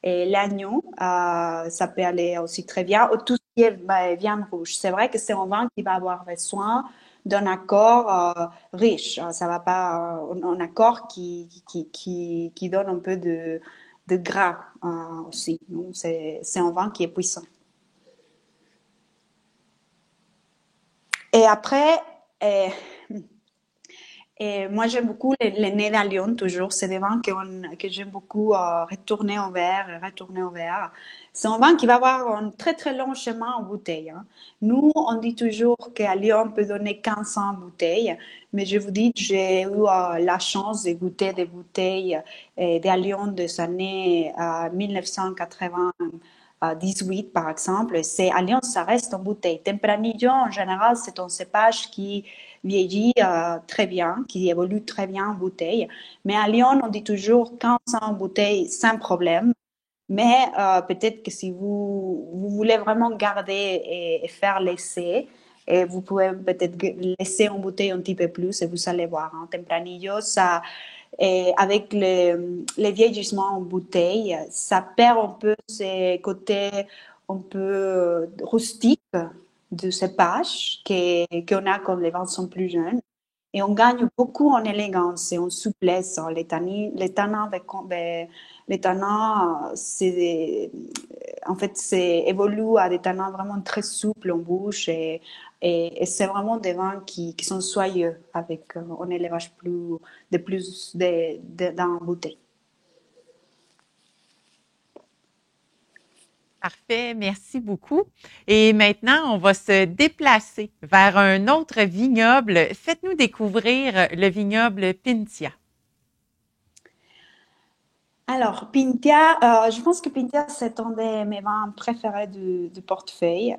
et l'agneau, ça peut aller aussi très bien. Ou tout ce qui est viande rouge. C'est vrai que c'est un vin qui va avoir besoin d'un accord riche. Ça va pas un accord qui donne un peu de gras aussi. C'est un vin qui est puissant. Et après, et moi, j'aime beaucoup les nez à Lyon, toujours. C'est des vins que j'aime beaucoup retourner au verre, retourner au verre. C'est un vin qui va avoir un très, très long chemin en bouteille. Hein. Nous, on dit toujours qu'à Lyon, on peut donner 1500 bouteilles. Mais je vous dis, j'ai eu la chance de goûter des bouteilles d'à Lyon des années 1998, par exemple. C'est, à Lyon, ça reste en bouteille. Tempranillo, en général, c'est un cépage qui vieillit très bien, qui évolue très bien en bouteille. Mais à Lyon, on dit toujours 1500 bouteilles sans problème. Mais peut-être que si vous voulez vraiment garder et faire l'essai, et vous pouvez peut-être laisser en bouteille un petit peu plus et vous allez voir. Hein, Tempranillo, ça, et avec les vieillissements en bouteille, ça perd un peu ses côtés un peu rustiques de cépage qu'on a quand les vins sont plus jeunes. Et on gagne beaucoup en élégance et en souplesse. Les tanins, en fait, évolue à des tanins vraiment très souples en bouche et c'est vraiment des vins qui sont soyeux avec un élevage plus dans la bouteille. Parfait, merci beaucoup. Et maintenant, on va se déplacer vers un autre vignoble. Faites-nous découvrir le vignoble Pintia. Alors, Pintia, je pense que Pintia, c'est un de mes vins préférés du portefeuille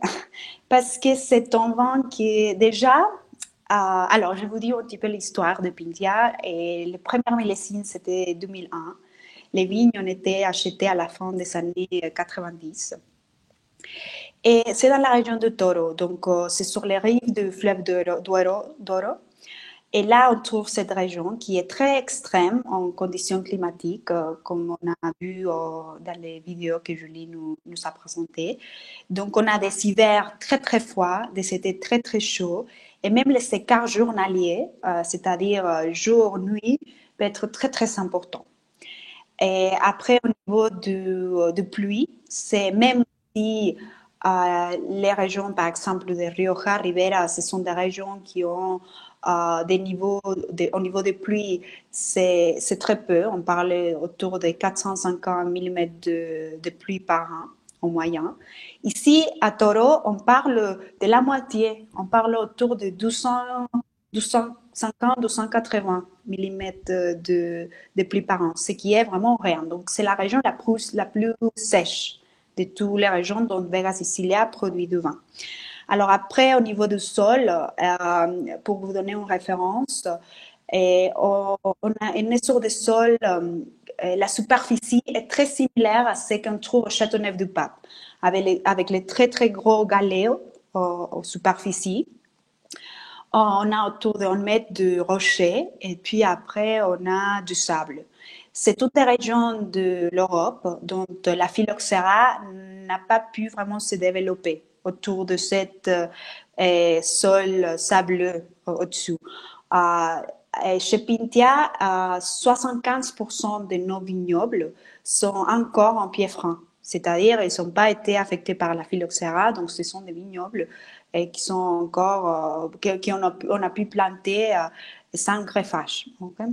parce que c'est un vin qui est déjà. Alors, je vous dis un petit peu l'histoire de Pintia. Et le premier millésime, c'était 2001. Les vignes ont été achetées à la fin des années 90. Et c'est dans la région de Toro, donc c'est sur les rives du fleuve Douro. Et là, on trouve cette région qui est très extrême en conditions climatiques, comme on a vu dans les vidéos que Julie nous a présentées. Donc, on a des hivers très, très froids, des étés très, très chauds, et même les écarts journaliers, c'est-à-dire jour-nuit, peut être très, très important. Et après, au niveau de pluie, c'est même si les régions, par exemple, de Rioja, Ribera, ce sont des régions qui ont des niveaux, au niveau des pluies, c'est très peu. On parle autour de 450 mm de pluie par an en moyen. Ici, à Toro, on parle de la moitié. On parle autour de 250, 280 mm de pluie par an, ce qui est vraiment rien. Donc, c'est la région la plus sèche de toutes les régions dont Vega Sicilia produit du vin. Alors après, au niveau du sol, pour vous donner une référence, on est sur des sols la superficie est très similaire à ce qu'on trouve au Châteauneuf-du-Pape, avec les très très gros galets aux superficies. On a autour de 1 mètre de rochers et puis après on a du sable. C'est toutes les régions de l'Europe dont la phylloxéra n'a pas pu vraiment se développer autour de cet sol sableux au-dessous. Chez Pintia, 75% de nos vignobles sont encore en pied franc, c'est-à-dire ils n'ont pas été affectés par la phylloxéra, donc ce sont des vignobles qui sont encore, on a pu planter sans greffage. Okay?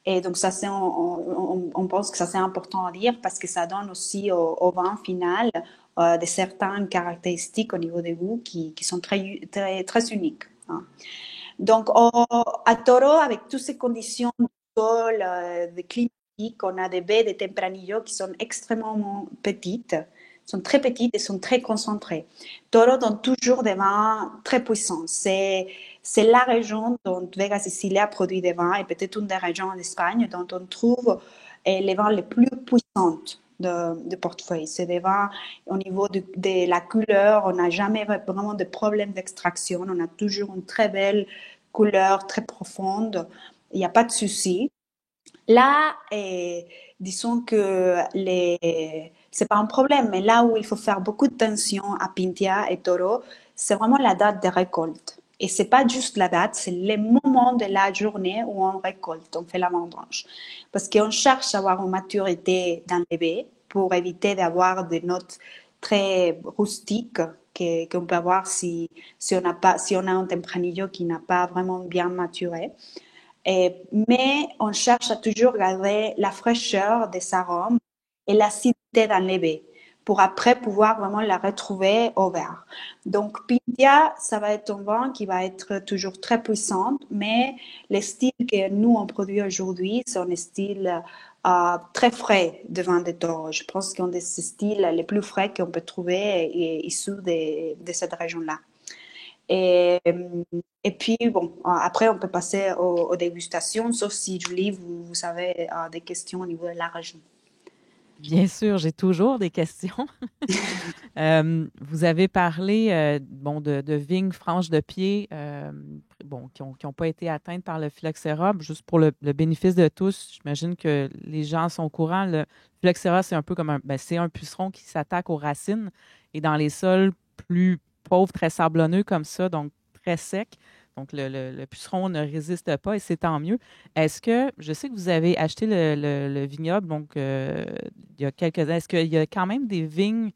Et donc, ça, on pense que ça, c'est important à dire parce que ça donne aussi au vin final de certaines caractéristiques au niveau des goûts qui sont très, très, très uniques. Hein. Donc, à Toro, avec toutes ces conditions de sol, de climatique, on a des baies de Tempranillo qui sont extrêmement petites, sont très petites et sont très concentrées. Toro donne toujours des vins très puissants. C'est la région dont Vega Sicilia produit des vins et peut-être une des régions en Espagne dont on trouve les vins les plus puissants de portefeuille. C'est des vins au niveau de la couleur, on n'a jamais vraiment de problème d'extraction, on a toujours une très belle couleur, très profonde, il n'y a pas de souci. Là, disons que c'est pas un problème, mais là où il faut faire beaucoup de tension à Pintia et Toro, c'est vraiment la date de récolte. Et c'est pas juste la date, c'est le moment de la journée où on récolte, on fait la vendange. Parce qu'on cherche à avoir une maturité dans les baies pour éviter d'avoir des notes très rustiques qu'on peut avoir si on a un tempranillo qui n'a pas vraiment bien maturé. Mais on cherche à toujours garder la fraîcheur des arômes et l'acidité dans les baies pour après pouvoir vraiment la retrouver au verre. Donc, Pintia, ça va être un vin qui va être toujours très puissant, mais le style que nous, on produit aujourd'hui, c'est un style très frais de vin de Toro. Je pense qu'un de ces styles les plus frais qu'on peut trouver est issu de cette région-là. Et, et puis, bon, après, on peut passer aux dégustations, sauf si, Julie, vous avez des questions au niveau de la région. Bien sûr, j'ai toujours des questions. Vous avez parlé bon, de vignes franches de pied bon, qui n'ont pas été atteintes par le phylloxéra. Juste pour le bénéfice de tous, j'imagine que les gens sont au courant. Le phylloxéra, c'est un peu comme c'est un puceron qui s'attaque aux racines. Et dans les sols plus pauvres, très sablonneux comme ça, donc très secs, donc le puceron ne résiste pas et c'est tant mieux. Est-ce que, je sais que vous avez acheté le vignoble, donc il y a quelques années, est-ce qu'il y a quand même des vignes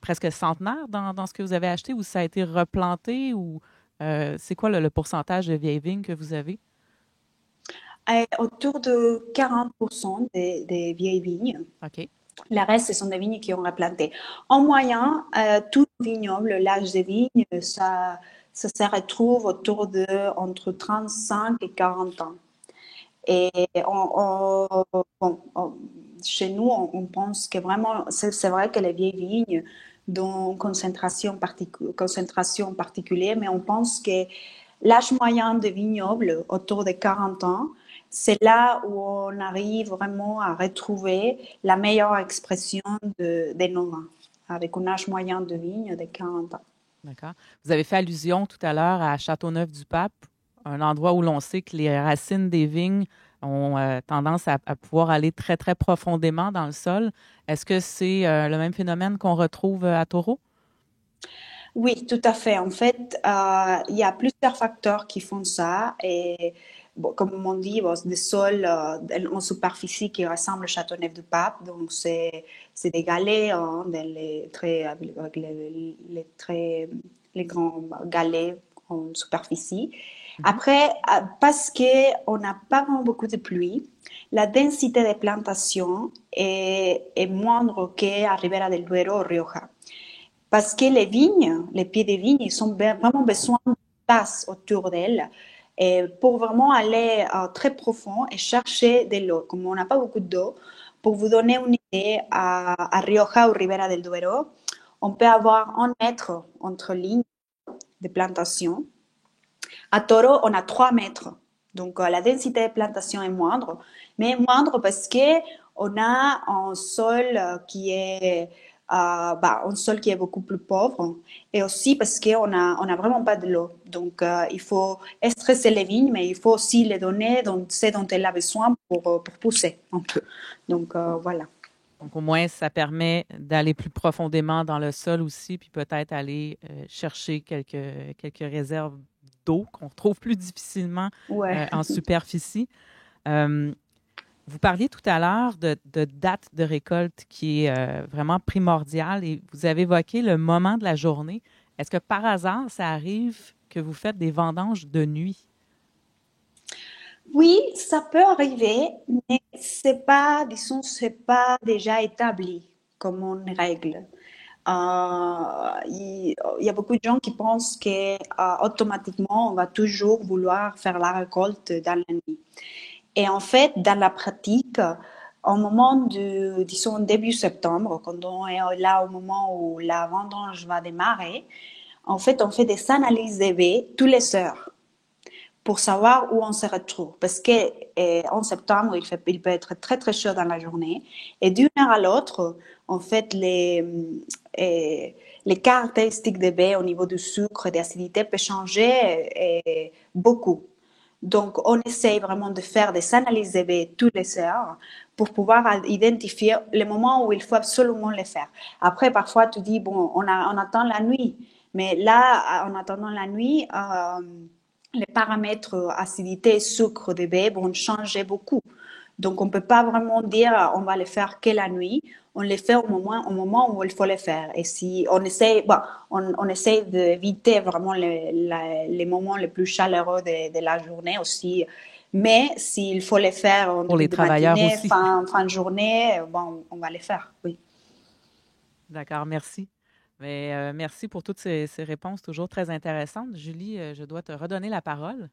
presque centenaires dans ce que vous avez acheté ou ça a été replanté ou c'est quoi le pourcentage de vieilles vignes que vous avez? Autour de 40% des vieilles vignes. OK. Le reste, ce sont des vignes qui ont replanté. En moyen, tout vignoble, l'âge des vignes, ça se retrouve autour de entre 35 et 40 ans. Et chez nous, on pense que vraiment, c'est vrai que les vieilles vignes dont concentration particulière, mais on pense que l'âge moyen de vignoble, autour de 40 ans, c'est là où on arrive vraiment à retrouver la meilleure expression de nos vins, avec un âge moyen de vigne de 40 ans. D'accord. Vous avez fait allusion tout à l'heure à Châteauneuf-du-Pape, un endroit où l'on sait que les racines des vignes ont tendance à pouvoir aller très, très profondément dans le sol. Est-ce que c'est le même phénomène qu'on retrouve à Toro? Oui, tout à fait. En fait, il y a plusieurs facteurs qui font ça. Et bon, comme on dit, bon, des sols en superficie qui ressemblent au Châteauneuf-du-Pape. Donc, c'est des galets, hein, avec les grands galets en superficie. Après, parce qu'on n'a pas vraiment beaucoup de pluie, la densité des plantations est moindre qu'à Ribera del Duero, au Rioja. Parce que les vignes, les pieds des vignes, ils ont vraiment besoin de place autour d'elles pour vraiment aller très profond et chercher de l'eau. Comme on n'a pas beaucoup d'eau, pour vous donner une idée, à Rioja ou Ribera del Duero, on peut avoir 1 mètre entre lignes de plantation. À Toro, on a 3 mètres Donc, la densité de plantation est moindre, mais moindre parce que on a un sol un sol qui est beaucoup plus pauvre, et aussi parce qu'on on a vraiment pas de l'eau. Donc, il faut stresser les vignes, mais il faut aussi les donner ce dont elles ont besoin pour pousser un peu. Donc, voilà. Donc, au moins, ça permet d'aller plus profondément dans le sol aussi, puis peut-être aller chercher quelques réserves d'eau qu'on retrouve plus difficilement Ouais. en superficie. Euh, Vous parliez tout à l'heure de date de récolte qui est vraiment primordiale et vous avez évoqué le moment de la journée. Est-ce que par hasard, ça arrive que vous faites des vendanges de nuit? Oui, ça peut arriver, mais disons, c'est pas déjà établi comme une règle. Il y a beaucoup de gens qui pensent que automatiquement on va toujours vouloir faire la récolte dans la nuit. Et en fait, dans la pratique, au moment disons, début septembre, quand on est là au moment où la vendange va démarrer, en fait, on fait des analyses des baies tous les heures pour savoir où on se retrouve. Parce que en septembre, il peut être très très chaud dans la journée, et d'une heure à l'autre, en fait, les caractéristiques des baies au niveau du sucre et d'acidité peuvent changer beaucoup. Donc, on essaye vraiment de faire des analyses des baies tous les heures pour pouvoir identifier les moments où il faut absolument les faire. Après, parfois, tu dis, bon, on attend la nuit. Mais là, en attendant la nuit, les paramètres acidité et sucre des baies vont changer beaucoup. Donc, on ne peut pas vraiment dire on va les faire que la nuit. On les fait au moment où il faut les faire. Et si on essaie, on essaie d'éviter vraiment les moments les plus chaleureux de la journée aussi. Mais s'il faut les faire en Pour début les de travailleurs matinée, aussi. fin de journée, bon, on va les faire, oui. D'accord, merci. Mais, merci pour toutes ces réponses toujours très intéressantes. Julie, je dois te redonner la parole.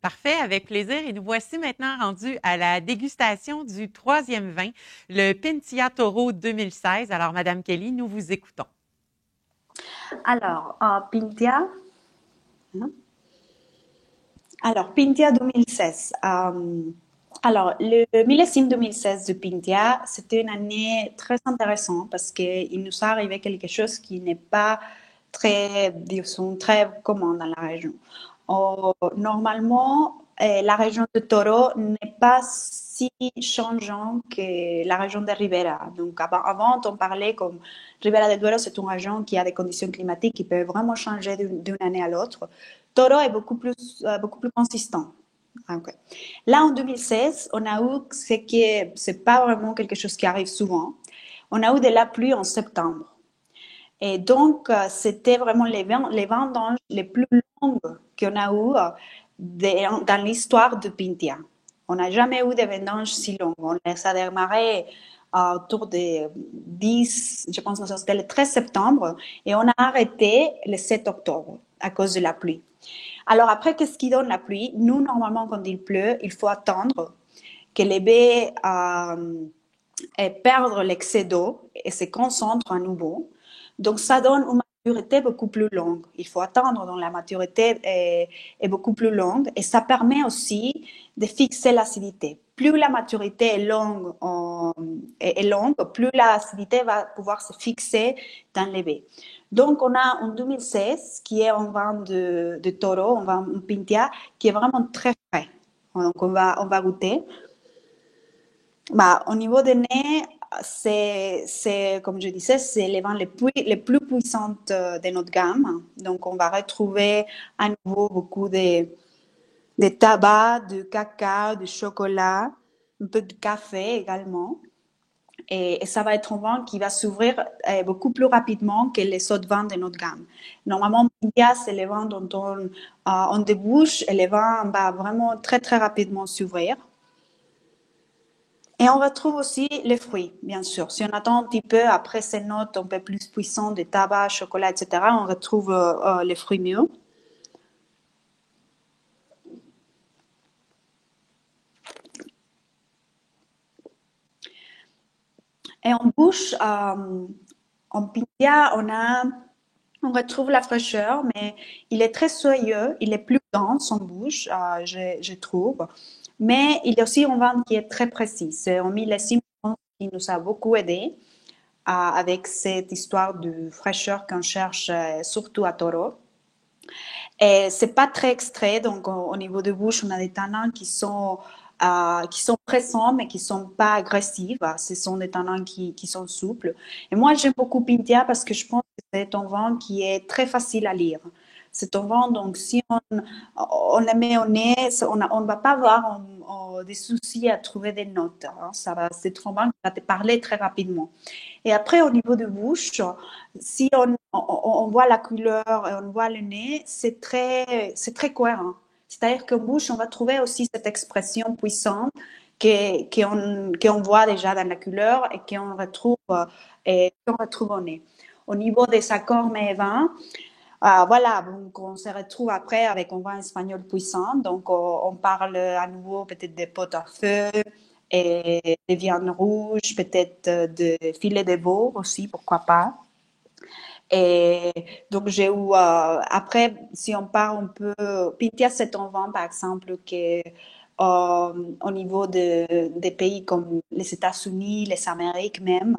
Parfait, avec plaisir. Et nous voici maintenant rendus à la dégustation du troisième vin, le Pintia Toro 2016. Alors, Madame Kelly, nous vous écoutons. Alors, Pintia. Hein? Alors, Pintia 2016. Alors, le millésime 2016 de Pintia, c'était une année très intéressante parce qu'il nous est arrivé quelque chose qui n'est pas disons, très commun dans la région. Normalement, la région de Toro n'est pas si changeante que la région de Ribera. Donc, avant, on parlait comme Ribera del Duero, c'est une région qui a des conditions climatiques qui peuvent vraiment changer d'une année à l'autre. Toro est beaucoup plus consistant. Okay. Là, en 2016, on a eu ce qui c'est pas vraiment quelque chose qui arrive souvent. On a eu de la pluie en septembre. Et donc, c'était vraiment les vendanges les plus longues qu'on a eues dans l'histoire de Pintia. On n'a jamais eu de vendanges si longues. On les a démarré autour de 10, je pense que c'était le 13 septembre, et on a arrêté le 7 octobre à cause de la pluie. Alors après, qu'est-ce qui donne la pluie? Nous, normalement, quand il pleut, il faut attendre que les baies perdent l'excès d'eau et se concentrent à nouveau. Donc, ça donne une maturité beaucoup plus longue. Il faut attendre, donc la maturité est beaucoup plus longue, et ça permet aussi de fixer l'acidité. Plus la maturité est longue, plus l'acidité va pouvoir se fixer dans les baies. Donc, on a en 2016, qui est un vin de Toro, un vin Pintia, qui est vraiment très frais. Donc, on va goûter. Bah, au niveau des nez, comme je disais, c'est les vins les plus puissantes de notre gamme. Donc, on va retrouver à nouveau beaucoup de tabac, de cacao, de chocolat, un peu de café également. Et ça va être un vin qui va s'ouvrir beaucoup plus rapidement que les autres vins de notre gamme. Normalement, Pintia, c'est les vins dont on débouche, et les vins va vraiment très, très rapidement s'ouvrir. Et on retrouve aussi les fruits, bien sûr. Si on attend un petit peu après ces notes un peu plus puissantes de tabac, chocolat, etc., on retrouve les fruits mûrs. Et en bouche, en Pintia, on a On retrouve la fraîcheur, mais il est très soyeux, il est plus dense en bouche, je trouve. Mais il y a aussi un vin qui est très précis. C'est un millésime qui nous a beaucoup aidé avec cette histoire de fraîcheur qu'on cherche surtout à Toro. Et c'est pas très extrait, donc au niveau de bouche, on a des tanins qui sont pressants, mais qui sont pas agressifs. Ce sont des tanins qui sont souples. Et moi, j'aime beaucoup Pintia parce que je pense que c'est un vin qui est très facile à lire. C'est un vin, donc si on le met au nez, on ne va pas avoir des soucis à trouver des notes. Hein. C'est un vin qui va te parler très rapidement. Et après, au niveau de bouche, si on voit la couleur et on voit le nez, c'est très cohérent. C'est-à-dire qu'en bouche, on va trouver aussi cette expression puissante qu'on voit déjà dans la couleur et qu'on retrouve au nez. Au niveau des accords mets et vins, voilà, donc on se retrouve après avec un vin espagnol puissant. Donc on parle à nouveau peut-être des potes à feu et des viandes rouges, peut-être de filets de veau aussi, pourquoi pas. Et donc, après, si on parle un peu, Pintia, c'est un vin, par exemple, au niveau des pays comme les États-Unis, les Amériques même,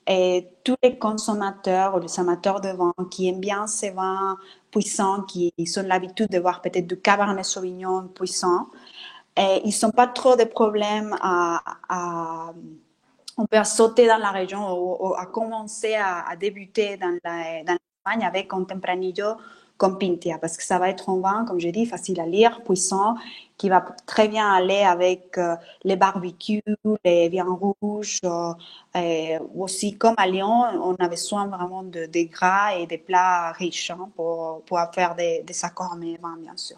et tous les consommateurs ou les amateurs de vin qui aiment bien ces vins puissants, qui ont l'habitude de voir peut-être du Cabernet Sauvignon puissant, et ils n'ont pas trop de problèmes on peut sauter dans la région ou à commencer à débuter dans l'Espagne avec un tempranillo comme Pintia, parce que ça va être un vin, comme je dis, facile à lire, puissant, qui va très bien aller avec les barbecues, les viandes rouges. Et aussi, comme à Lyon, on a besoin vraiment de gras et des plats riches pour faire des accords mais vins, bien sûr.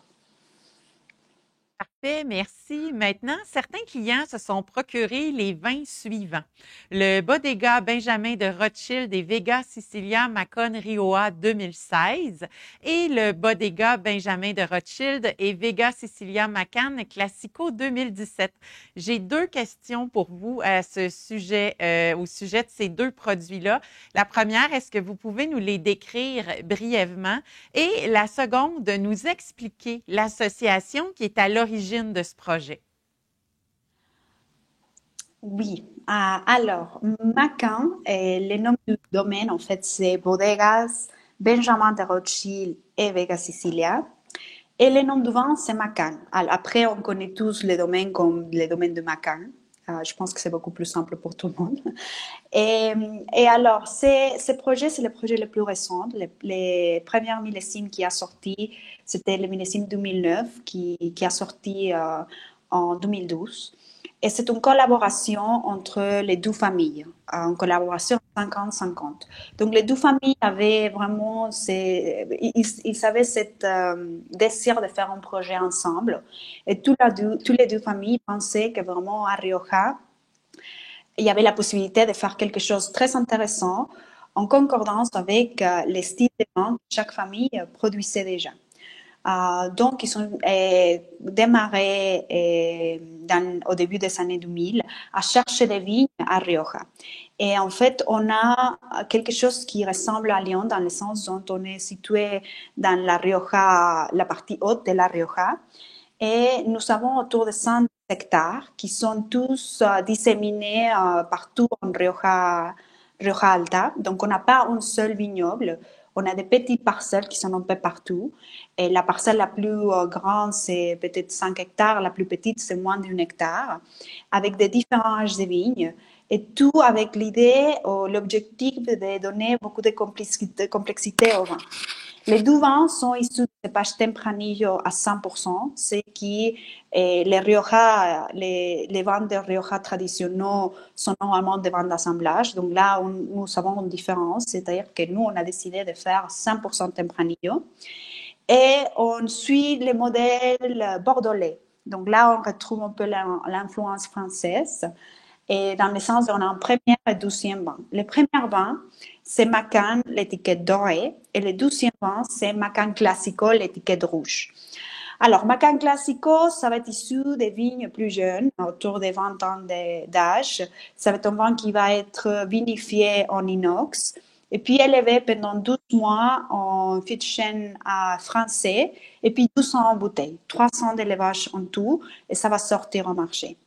Parfait, merci. Maintenant, certains clients se sont procurés les vins suivants. Le Bodega Benjamin de Rothschild et Vega Sicilia Macon Rioja 2016 et le Bodega Benjamin de Rothschild et Vega Sicilia Macon Classico 2017. J'ai deux questions pour vous à ce sujet, au sujet de ces deux produits-là. La première, est-ce que vous pouvez nous les décrire brièvement? Et la seconde, de nous expliquer l'association qui est à l'origine de ce projet. Oui, alors, Macan, le nom du domaine, en fait, c'est Bodegas Benjamin de Rothschild et Vega Sicilia. Et le nom du vin, c'est Macan. Après, on connaît tous les domaines comme les domaines de Macan. Je pense que c'est beaucoup plus simple pour tout le monde. Et alors, ce projet, c'est le projet le plus récent. Les premières millésimes qui a sorti, c'était le millésime 2009 qui a sorti en 2012. Et c'est une collaboration entre les deux familles, une collaboration 50-50. Donc, les deux familles avaient vraiment, ils avaient cette désir de faire un projet ensemble. Et toutes les deux familles pensaient que vraiment à Rioja, il y avait la possibilité de faire quelque chose de très intéressant en concordance avec les styles de vin que chaque famille produisait déjà. Donc, ils ont démarré au début des années 2000 à chercher des vignes à Rioja. Et en fait, on a quelque chose qui ressemble à Lyon dans le sens dont on est situé dans la Rioja, la partie haute de la Rioja. Et nous avons autour de 100 hectares qui sont tous disséminés partout en Rioja Alta. Donc, on n'a pas un seul vignoble. On a des petites parcelles qui sont un peu partout. Et la parcelle la plus grande, c'est peut-être 5 hectares. La plus petite, c'est moins d'un hectare, avec des différents âges de vignes. Et tout avec l'idée ou l'objectif de donner beaucoup de complexité au vin. Les deux vins sont issus de cépages Tempranillo à 100%, ce qui les vins de Rioja traditionnels sont normalement des vins d'assemblage. Donc là, nous avons une différence, c'est-à-dire que nous, on a décidé de faire 100% Tempranillo. Et on suit le modèle bordelais. Donc là, on retrouve un peu l'influence française. Et dans le sens, on a un premier et deuxième vin. Le premier vin, c'est Macan, l'étiquette dorée, et le deuxième vin, c'est Macan Classico, l'étiquette rouge. Alors, Macan Classico, ça va être issu des vignes plus jeunes, autour des 20 ans d'âge. Ça va être un vin qui va être vinifié en inox et puis élevé pendant 12 mois en fût de chêne français, et puis 200 en bouteille, 300 d'élevage en tout, et ça va sortir au marché.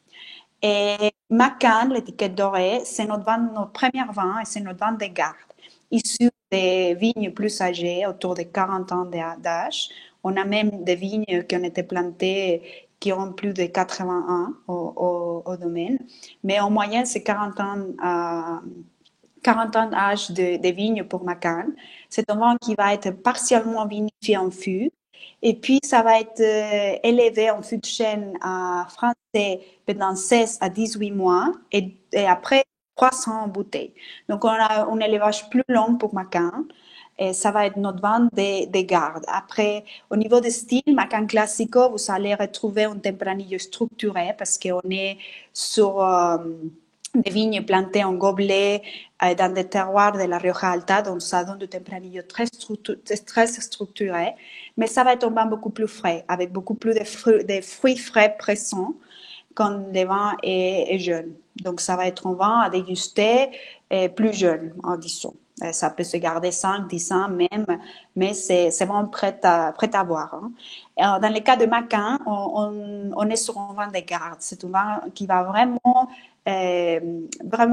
Et Macán, l'étiquette dorée, c'est notre premier vin et c'est notre vin de garde, issu des vignes plus âgées, autour de 40 ans d'âge. On a même des vignes qui ont été plantées qui ont plus de 80 ans au domaine. Mais en moyenne, c'est 40 ans 40 ans d'âge de vignes pour Macán. C'est un vin qui va être partiellement vinifié en fût. Et puis, ça va être élevé en fût de chêne français pendant 16 à 18 mois et après 300 en bouteille. Donc, on a un élevage plus long pour Macán. Et ça va être notre vin de garde. Après, au niveau de style, Macán Classico, vous allez retrouver un tempranillo structuré parce qu'on est sur des vignes plantées en gobelet dans des terroirs de la Rioja Alta, donc ça donne du tempranillo très structuré, mais ça va être un vin beaucoup plus frais, avec beaucoup plus de fruits frais présents quand le vin est jeune. Donc ça va être un vin à déguster plus jeune, en disant. Ça peut se garder 5, 10 ans même, mais c'est vraiment prêt à boire. Hein. Alors, dans le cas de Macán, on est sur un vin de garde. C'est un vin qui va vraiment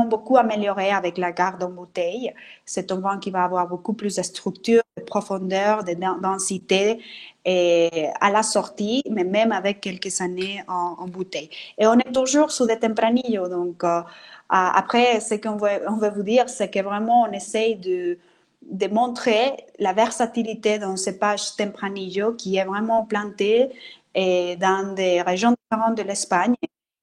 beaucoup améliorer avec la garde en bouteille. C'est un vin qui va avoir beaucoup plus de structure, de profondeur, de densité et à la sortie, mais même avec quelques années en bouteille. Et on est toujours sous des tempranillos, donc après, ce qu'on veut vous dire, c'est que vraiment on essaye de montrer la versatilité d'un cépage Tempranillo qui est vraiment planté dans des régions différentes de l'Espagne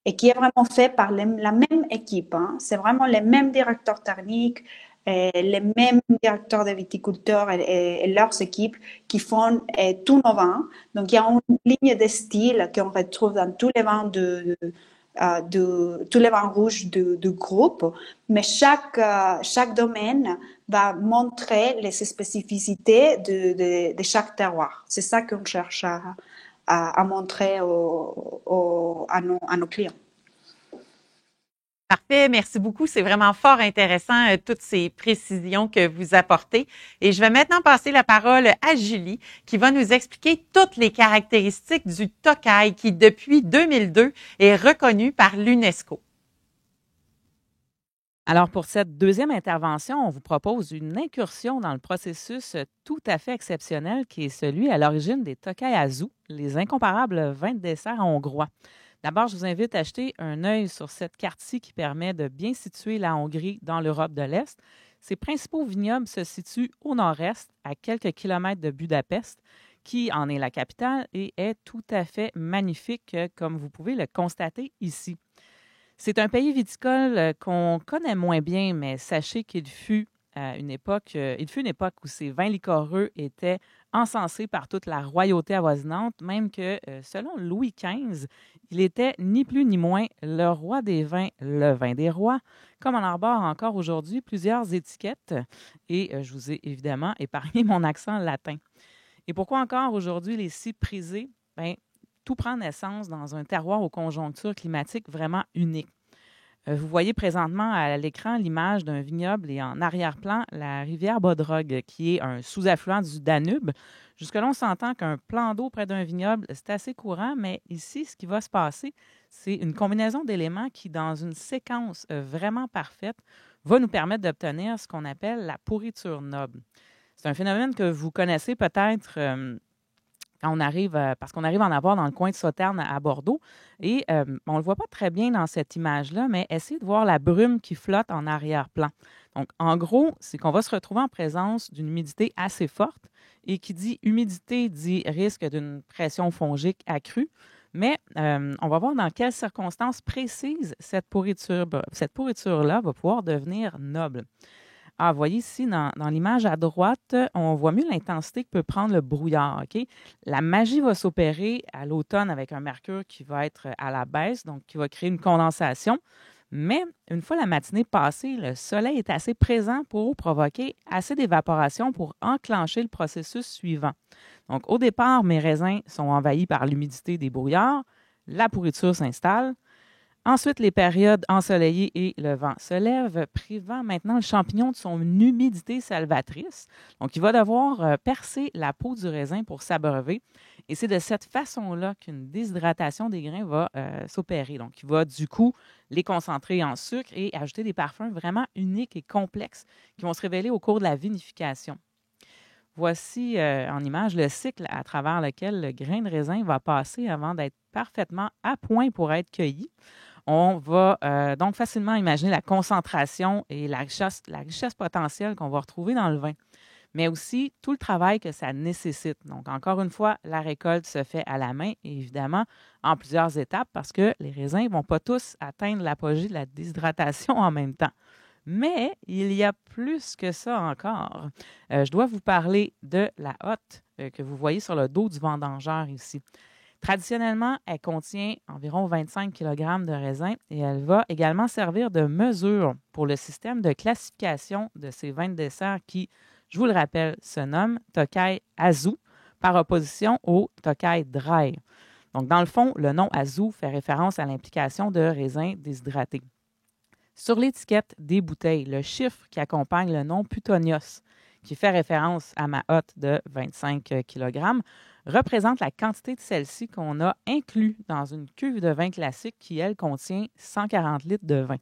et qui est vraiment fait par la même équipe. Hein. C'est vraiment les mêmes directeurs techniques, les mêmes directeurs de viticulteurs et leurs équipes qui font tous nos vins. Donc, il y a une ligne de style qu'on retrouve dans tous les vins tous les vins rouges du groupe, mais chaque domaine va montrer les spécificités de chaque terroir. C'est ça qu'on cherche à montrer à nos clients. Parfait, merci beaucoup. C'est vraiment fort intéressant, toutes ces précisions que vous apportez. Et je vais maintenant passer la parole à Julie, qui va nous expliquer toutes les caractéristiques du Tokaï, qui depuis 2002 est reconnu par l'UNESCO. Alors, pour cette deuxième intervention, on vous propose une incursion dans le processus tout à fait exceptionnel qui est celui à l'origine des Tokaï Azu, les incomparables vins de dessert hongrois. D'abord, je vous invite à jeter un œil sur cette carte-ci qui permet de bien situer la Hongrie dans l'Europe de l'Est. Ses principaux vignobles se situent au nord-est, à quelques kilomètres de Budapest, qui en est la capitale et est tout à fait magnifique, comme vous pouvez le constater ici. C'est un pays viticole qu'on connaît moins bien, mais sachez qu'il fut une époque où ces vins liquoreux étaient encensés par toute la royauté avoisinante, même que, selon Louis XV, il était ni plus ni moins le roi des vins, le vin des rois, comme on arbore encore aujourd'hui plusieurs étiquettes. Et je vous ai évidemment épargné mon accent latin. Et pourquoi encore aujourd'hui les si prisés? Bien, tout prend naissance dans un terroir aux conjonctures climatiques vraiment uniques. Vous voyez présentement à l'écran l'image d'un vignoble et en arrière-plan, la rivière Bodrog, qui est un sous-affluent du Danube. Jusque-là, on s'entend qu'un plan d'eau près d'un vignoble, c'est assez courant, mais ici, ce qui va se passer, c'est une combinaison d'éléments qui, dans une séquence vraiment parfaite, va nous permettre d'obtenir ce qu'on appelle la pourriture noble. C'est un phénomène que vous connaissez peut-être quand on arrive, parce qu'on arrive à en avoir dans le coin de Sauternes à Bordeaux. Et on ne le voit pas très bien dans cette image-là, mais essayez de voir la brume qui flotte en arrière-plan. Donc, en gros, c'est qu'on va se retrouver en présence d'une humidité assez forte. Et qui dit humidité dit risque d'une pression fongique accrue. Mais on va voir dans quelles circonstances précises cette pourriture-là va pouvoir devenir noble. Ah, vous voyez ici, dans l'image à droite, on voit mieux l'intensité que peut prendre le brouillard. Okay? La magie va s'opérer à l'automne avec un mercure qui va être à la baisse, donc qui va créer une condensation. Mais une fois la matinée passée, le soleil est assez présent pour provoquer assez d'évaporation pour enclencher le processus suivant. Donc, au départ, mes raisins sont envahis par l'humidité des brouillards, la pourriture s'installe. Ensuite, les périodes ensoleillées et le vent se lève, privant maintenant le champignon de son humidité salvatrice. Donc, il va devoir percer la peau du raisin pour s'abreuver. Et c'est de cette façon-là qu'une déshydratation des grains va s'opérer. Donc, il va du coup les concentrer en sucre et ajouter des parfums vraiment uniques et complexes qui vont se révéler au cours de la vinification. Voici en image le cycle à travers lequel le grain de raisin va passer avant d'être parfaitement à point pour être cueilli. On va donc facilement imaginer la concentration et la richesse potentielle qu'on va retrouver dans le vin, mais aussi tout le travail que ça nécessite. Donc, encore une fois, la récolte se fait à la main, évidemment, en plusieurs étapes parce que les raisins ne vont pas tous atteindre l'apogée de la déshydratation en même temps. Mais il y a plus que ça encore. Je dois vous parler de la hotte que vous voyez sur le dos du vendangeur ici. Traditionnellement, elle contient environ 25 kg de raisin et elle va également servir de mesure pour le système de classification de ces vins de dessert qui, je vous le rappelle, se nomme Tokai Azu par opposition au Tokai Dry. Donc, dans le fond, le nom Azu fait référence à l'implication de raisins déshydratés. Sur l'étiquette des bouteilles, le chiffre qui accompagne le nom Putonios, qui fait référence à ma hotte de 25 kg, représente la quantité de celle-ci qu'on a inclus dans une cuve de vin classique qui, elle, contient 140 litres de vin.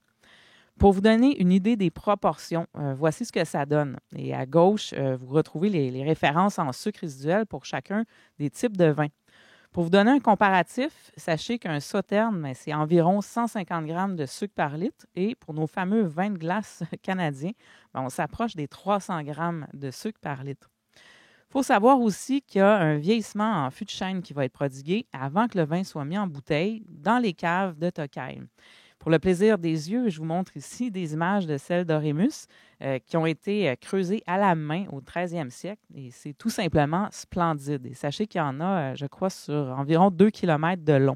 Pour vous donner une idée des proportions, voici ce que ça donne. Et à gauche, vous retrouvez les références en sucre résiduel pour chacun des types de vins. Pour vous donner un comparatif, sachez qu'un sauterne, c'est environ 150 grammes de sucre par litre et pour nos fameux vins de glace canadiens, on s'approche des 300 grammes de sucre par litre. Il faut savoir aussi qu'il y a un vieillissement en fût de chêne qui va être prodigué avant que le vin soit mis en bouteille dans les caves de Tokai. Pour le plaisir des yeux, je vous montre ici des images de celles d'Orémus qui ont été creusées à la main au 13e siècle et c'est tout simplement splendide. Et sachez qu'il y en a, je crois, sur environ 2 km de long.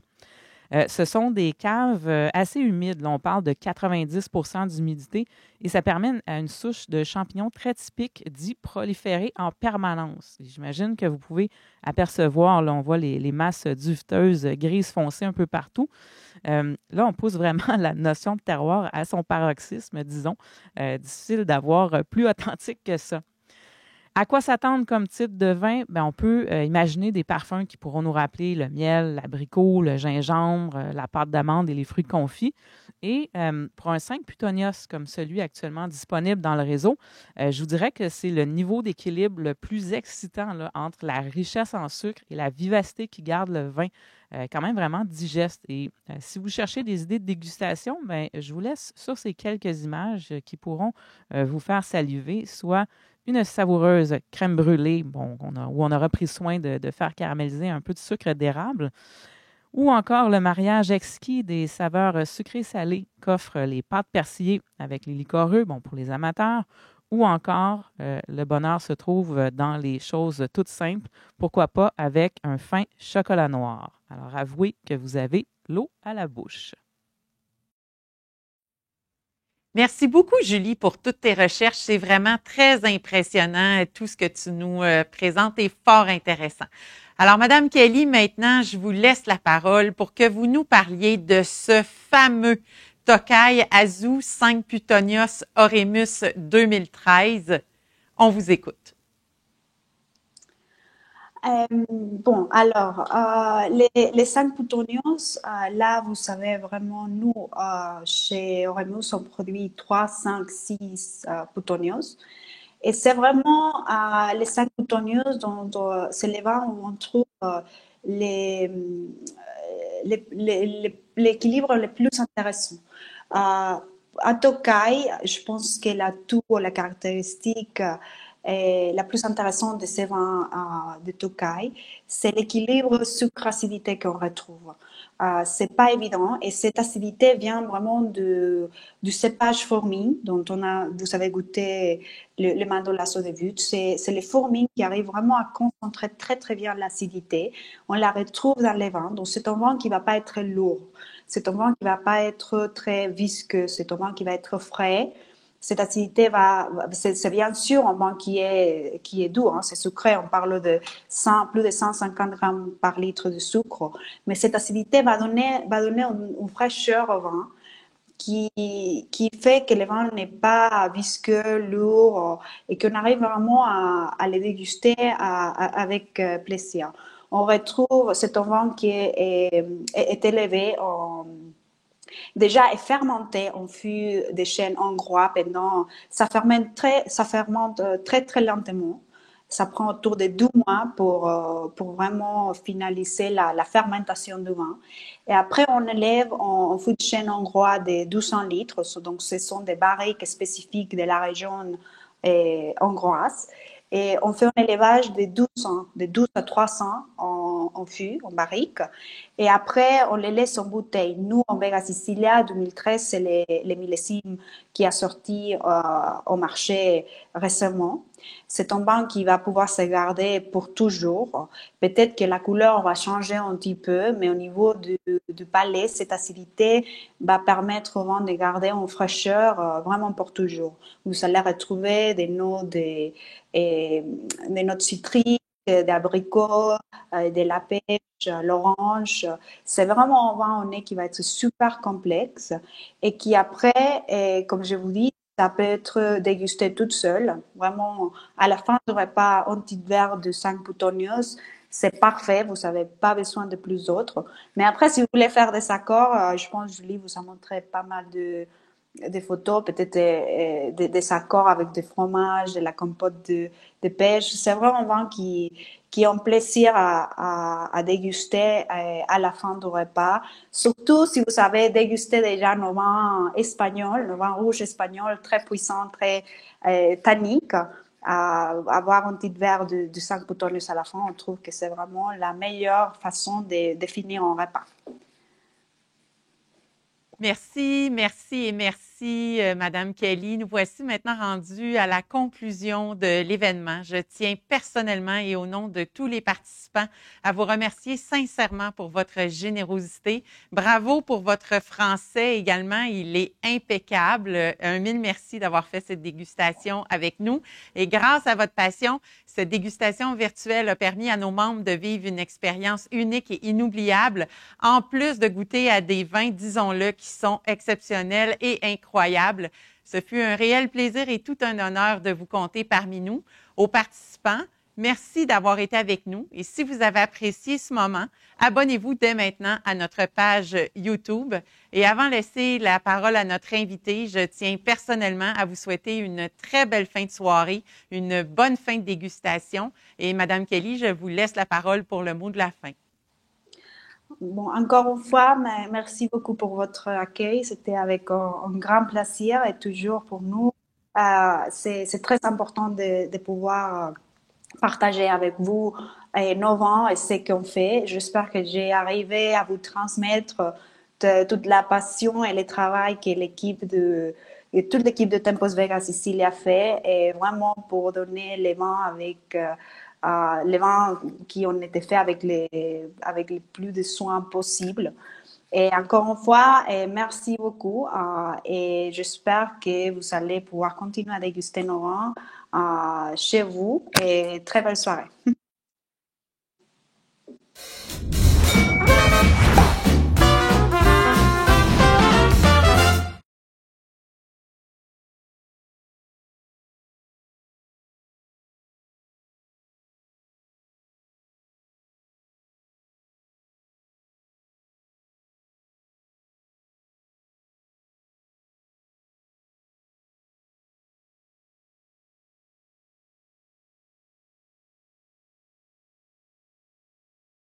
Ce sont des caves assez humides. Là, on parle de 90 % d'humidité et ça permet à une souche de champignons très typique d'y proliférer en permanence. J'imagine que vous pouvez apercevoir, là, on voit les masses duveteuses grises foncées un peu partout. Là, on pousse vraiment la notion de terroir à son paroxysme, disons. Difficile d'avoir plus authentique que ça. À quoi s'attendre comme type de vin? Bien, on peut imaginer des parfums qui pourront nous rappeler le miel, l'abricot, le gingembre, la pâte d'amande et les fruits confits. Et pour un 5 Putonios comme celui actuellement disponible dans le réseau, je vous dirais que c'est le niveau d'équilibre le plus excitant là, entre la richesse en sucre et la vivacité qui garde le vin quand même vraiment digeste. Et si vous cherchez des idées de dégustation, bien, je vous laisse sur ces quelques images qui pourront vous faire saliver, soit une savoureuse crème brûlée où on aura pris soin de faire caraméliser un peu de sucre d'érable, ou encore le mariage exquis des saveurs sucrées-salées qu'offrent les pâtes persillées avec les liquoreux, pour les amateurs, ou encore le bonheur se trouve dans les choses toutes simples, pourquoi pas avec un fin chocolat noir. Alors avouez que vous avez l'eau à la bouche. Merci beaucoup, Julie, pour toutes tes recherches. C'est vraiment très impressionnant. Tout ce que tu nous présentes est fort intéressant. Alors, Madame Kelly, maintenant, je vous laisse la parole pour que vous nous parliez de ce fameux Tokai Azu 5 Putonios Orémus 2013. On vous écoute. Les 5 Putonios, là, vous savez vraiment, nous, chez Orémus, on produit 3, 5, 6 Putonios. Et c'est vraiment les 5 Putonios dont c'est les vins où on trouve l'équilibre le plus intéressant. À Tokai, je pense que l'atout ou la caractéristique la plus intéressante de ces vins de Tokai, c'est l'équilibre sucre-acidité qu'on retrouve. C'est pas évident et cette acidité vient vraiment du cépage fourmi dont vous avez goûté le mandorlasso au début. C'est les fourmis qui arrivent vraiment à concentrer très très bien l'acidité. On la retrouve dans les vins, donc c'est un vin qui va pas être lourd. C'est un vin qui va pas être très visqueux. C'est un vin qui va être frais Cette acidité c'est bien sûr un vin qui est doux, hein, c'est sucré, on parle de plus de 150 grammes par litre de sucre, mais cette acidité va donner une fraîcheur au vin qui fait que le vin n'est pas visqueux, lourd, et qu'on arrive vraiment à le déguster avec plaisir. On retrouve cet vin qui est élevé déjà est fermenté en fût de chêne hongrois pendant, ça fermente très très lentement. Ça prend autour de 12 mois pour vraiment finaliser la fermentation du vin. Et après, on élève en fût de chêne hongrois de 200 litres. Donc, ce sont des barriques spécifiques de la région hongroise. Et on fait un élevage de 12 à 300 en fût, en barrique. Et après, on les laisse en bouteille. Nous, en Vega Sicilia, 2013, c'est les millésimes qui a sorti au marché récemment. C'est un vin qui va pouvoir se garder pour toujours. Peut-être que la couleur va changer un petit peu, mais au niveau du palais, cette acidité va permettre au vin de garder en fraîcheur vraiment pour toujours. Vous allez retrouver des notes citriques, des abricots, de la pêche, l'orange. C'est vraiment un vin au nez qui va être super complexe et qui après, comme je vous dis, ça peut être dégusté toute seule. Vraiment, à la fin du repas, un petit verre de 5 boutonios, c'est parfait. Vous n'avez pas besoin de plus d'autres. Mais après, si vous voulez faire des accords, je pense, Julie vous a montré pas mal des photos, peut-être des accords avec des fromages, de la compote de pêche. C'est vraiment un vin qui est un plaisir à déguster à la fin du repas. Surtout si vous savez déguster déjà nos vins espagnols, nos vins rouges espagnols très puissants, très tanniques. Avoir un petit verre de 5 boutoniers à la fin, on trouve que c'est vraiment la meilleure façon de finir un repas. Merci, merci et merci, Madame Kelly. Nous voici maintenant rendus à la conclusion de l'événement. Je tiens personnellement et au nom de tous les participants à vous remercier sincèrement pour votre générosité. Bravo pour votre français également. Il est impeccable. Un mille merci d'avoir fait cette dégustation avec nous. Et grâce à votre passion, cette dégustation virtuelle a permis à nos membres de vivre une expérience unique et inoubliable, en plus de goûter à des vins, disons-le, qui sont exceptionnels et incroyables. Ce fut un réel plaisir et tout un honneur de vous compter parmi nous. Aux participants, merci d'avoir été avec nous. Et si vous avez apprécié ce moment, abonnez-vous dès maintenant à notre page YouTube. Et avant de laisser la parole à notre invité, je tiens personnellement à vous souhaiter une très belle fin de soirée, une bonne fin de dégustation. Et Madame Kelly, je vous laisse la parole pour le mot de la fin. Bon, encore une fois, merci beaucoup pour votre accueil. C'était avec un grand plaisir et toujours pour nous, c'est très important de pouvoir partager avec vous nos vents et ce qu'on fait. J'espère que j'ai arrivé à vous transmettre toute la passion et le travail que toute l'équipe de Tempos Vega Sicilia fait, et vraiment pour donner les vins avec les vins qui ont été faits avec les plus de soins possibles. Et encore une fois, merci beaucoup et j'espère que vous allez pouvoir continuer à déguster nos vins chez vous, et très belle soirée.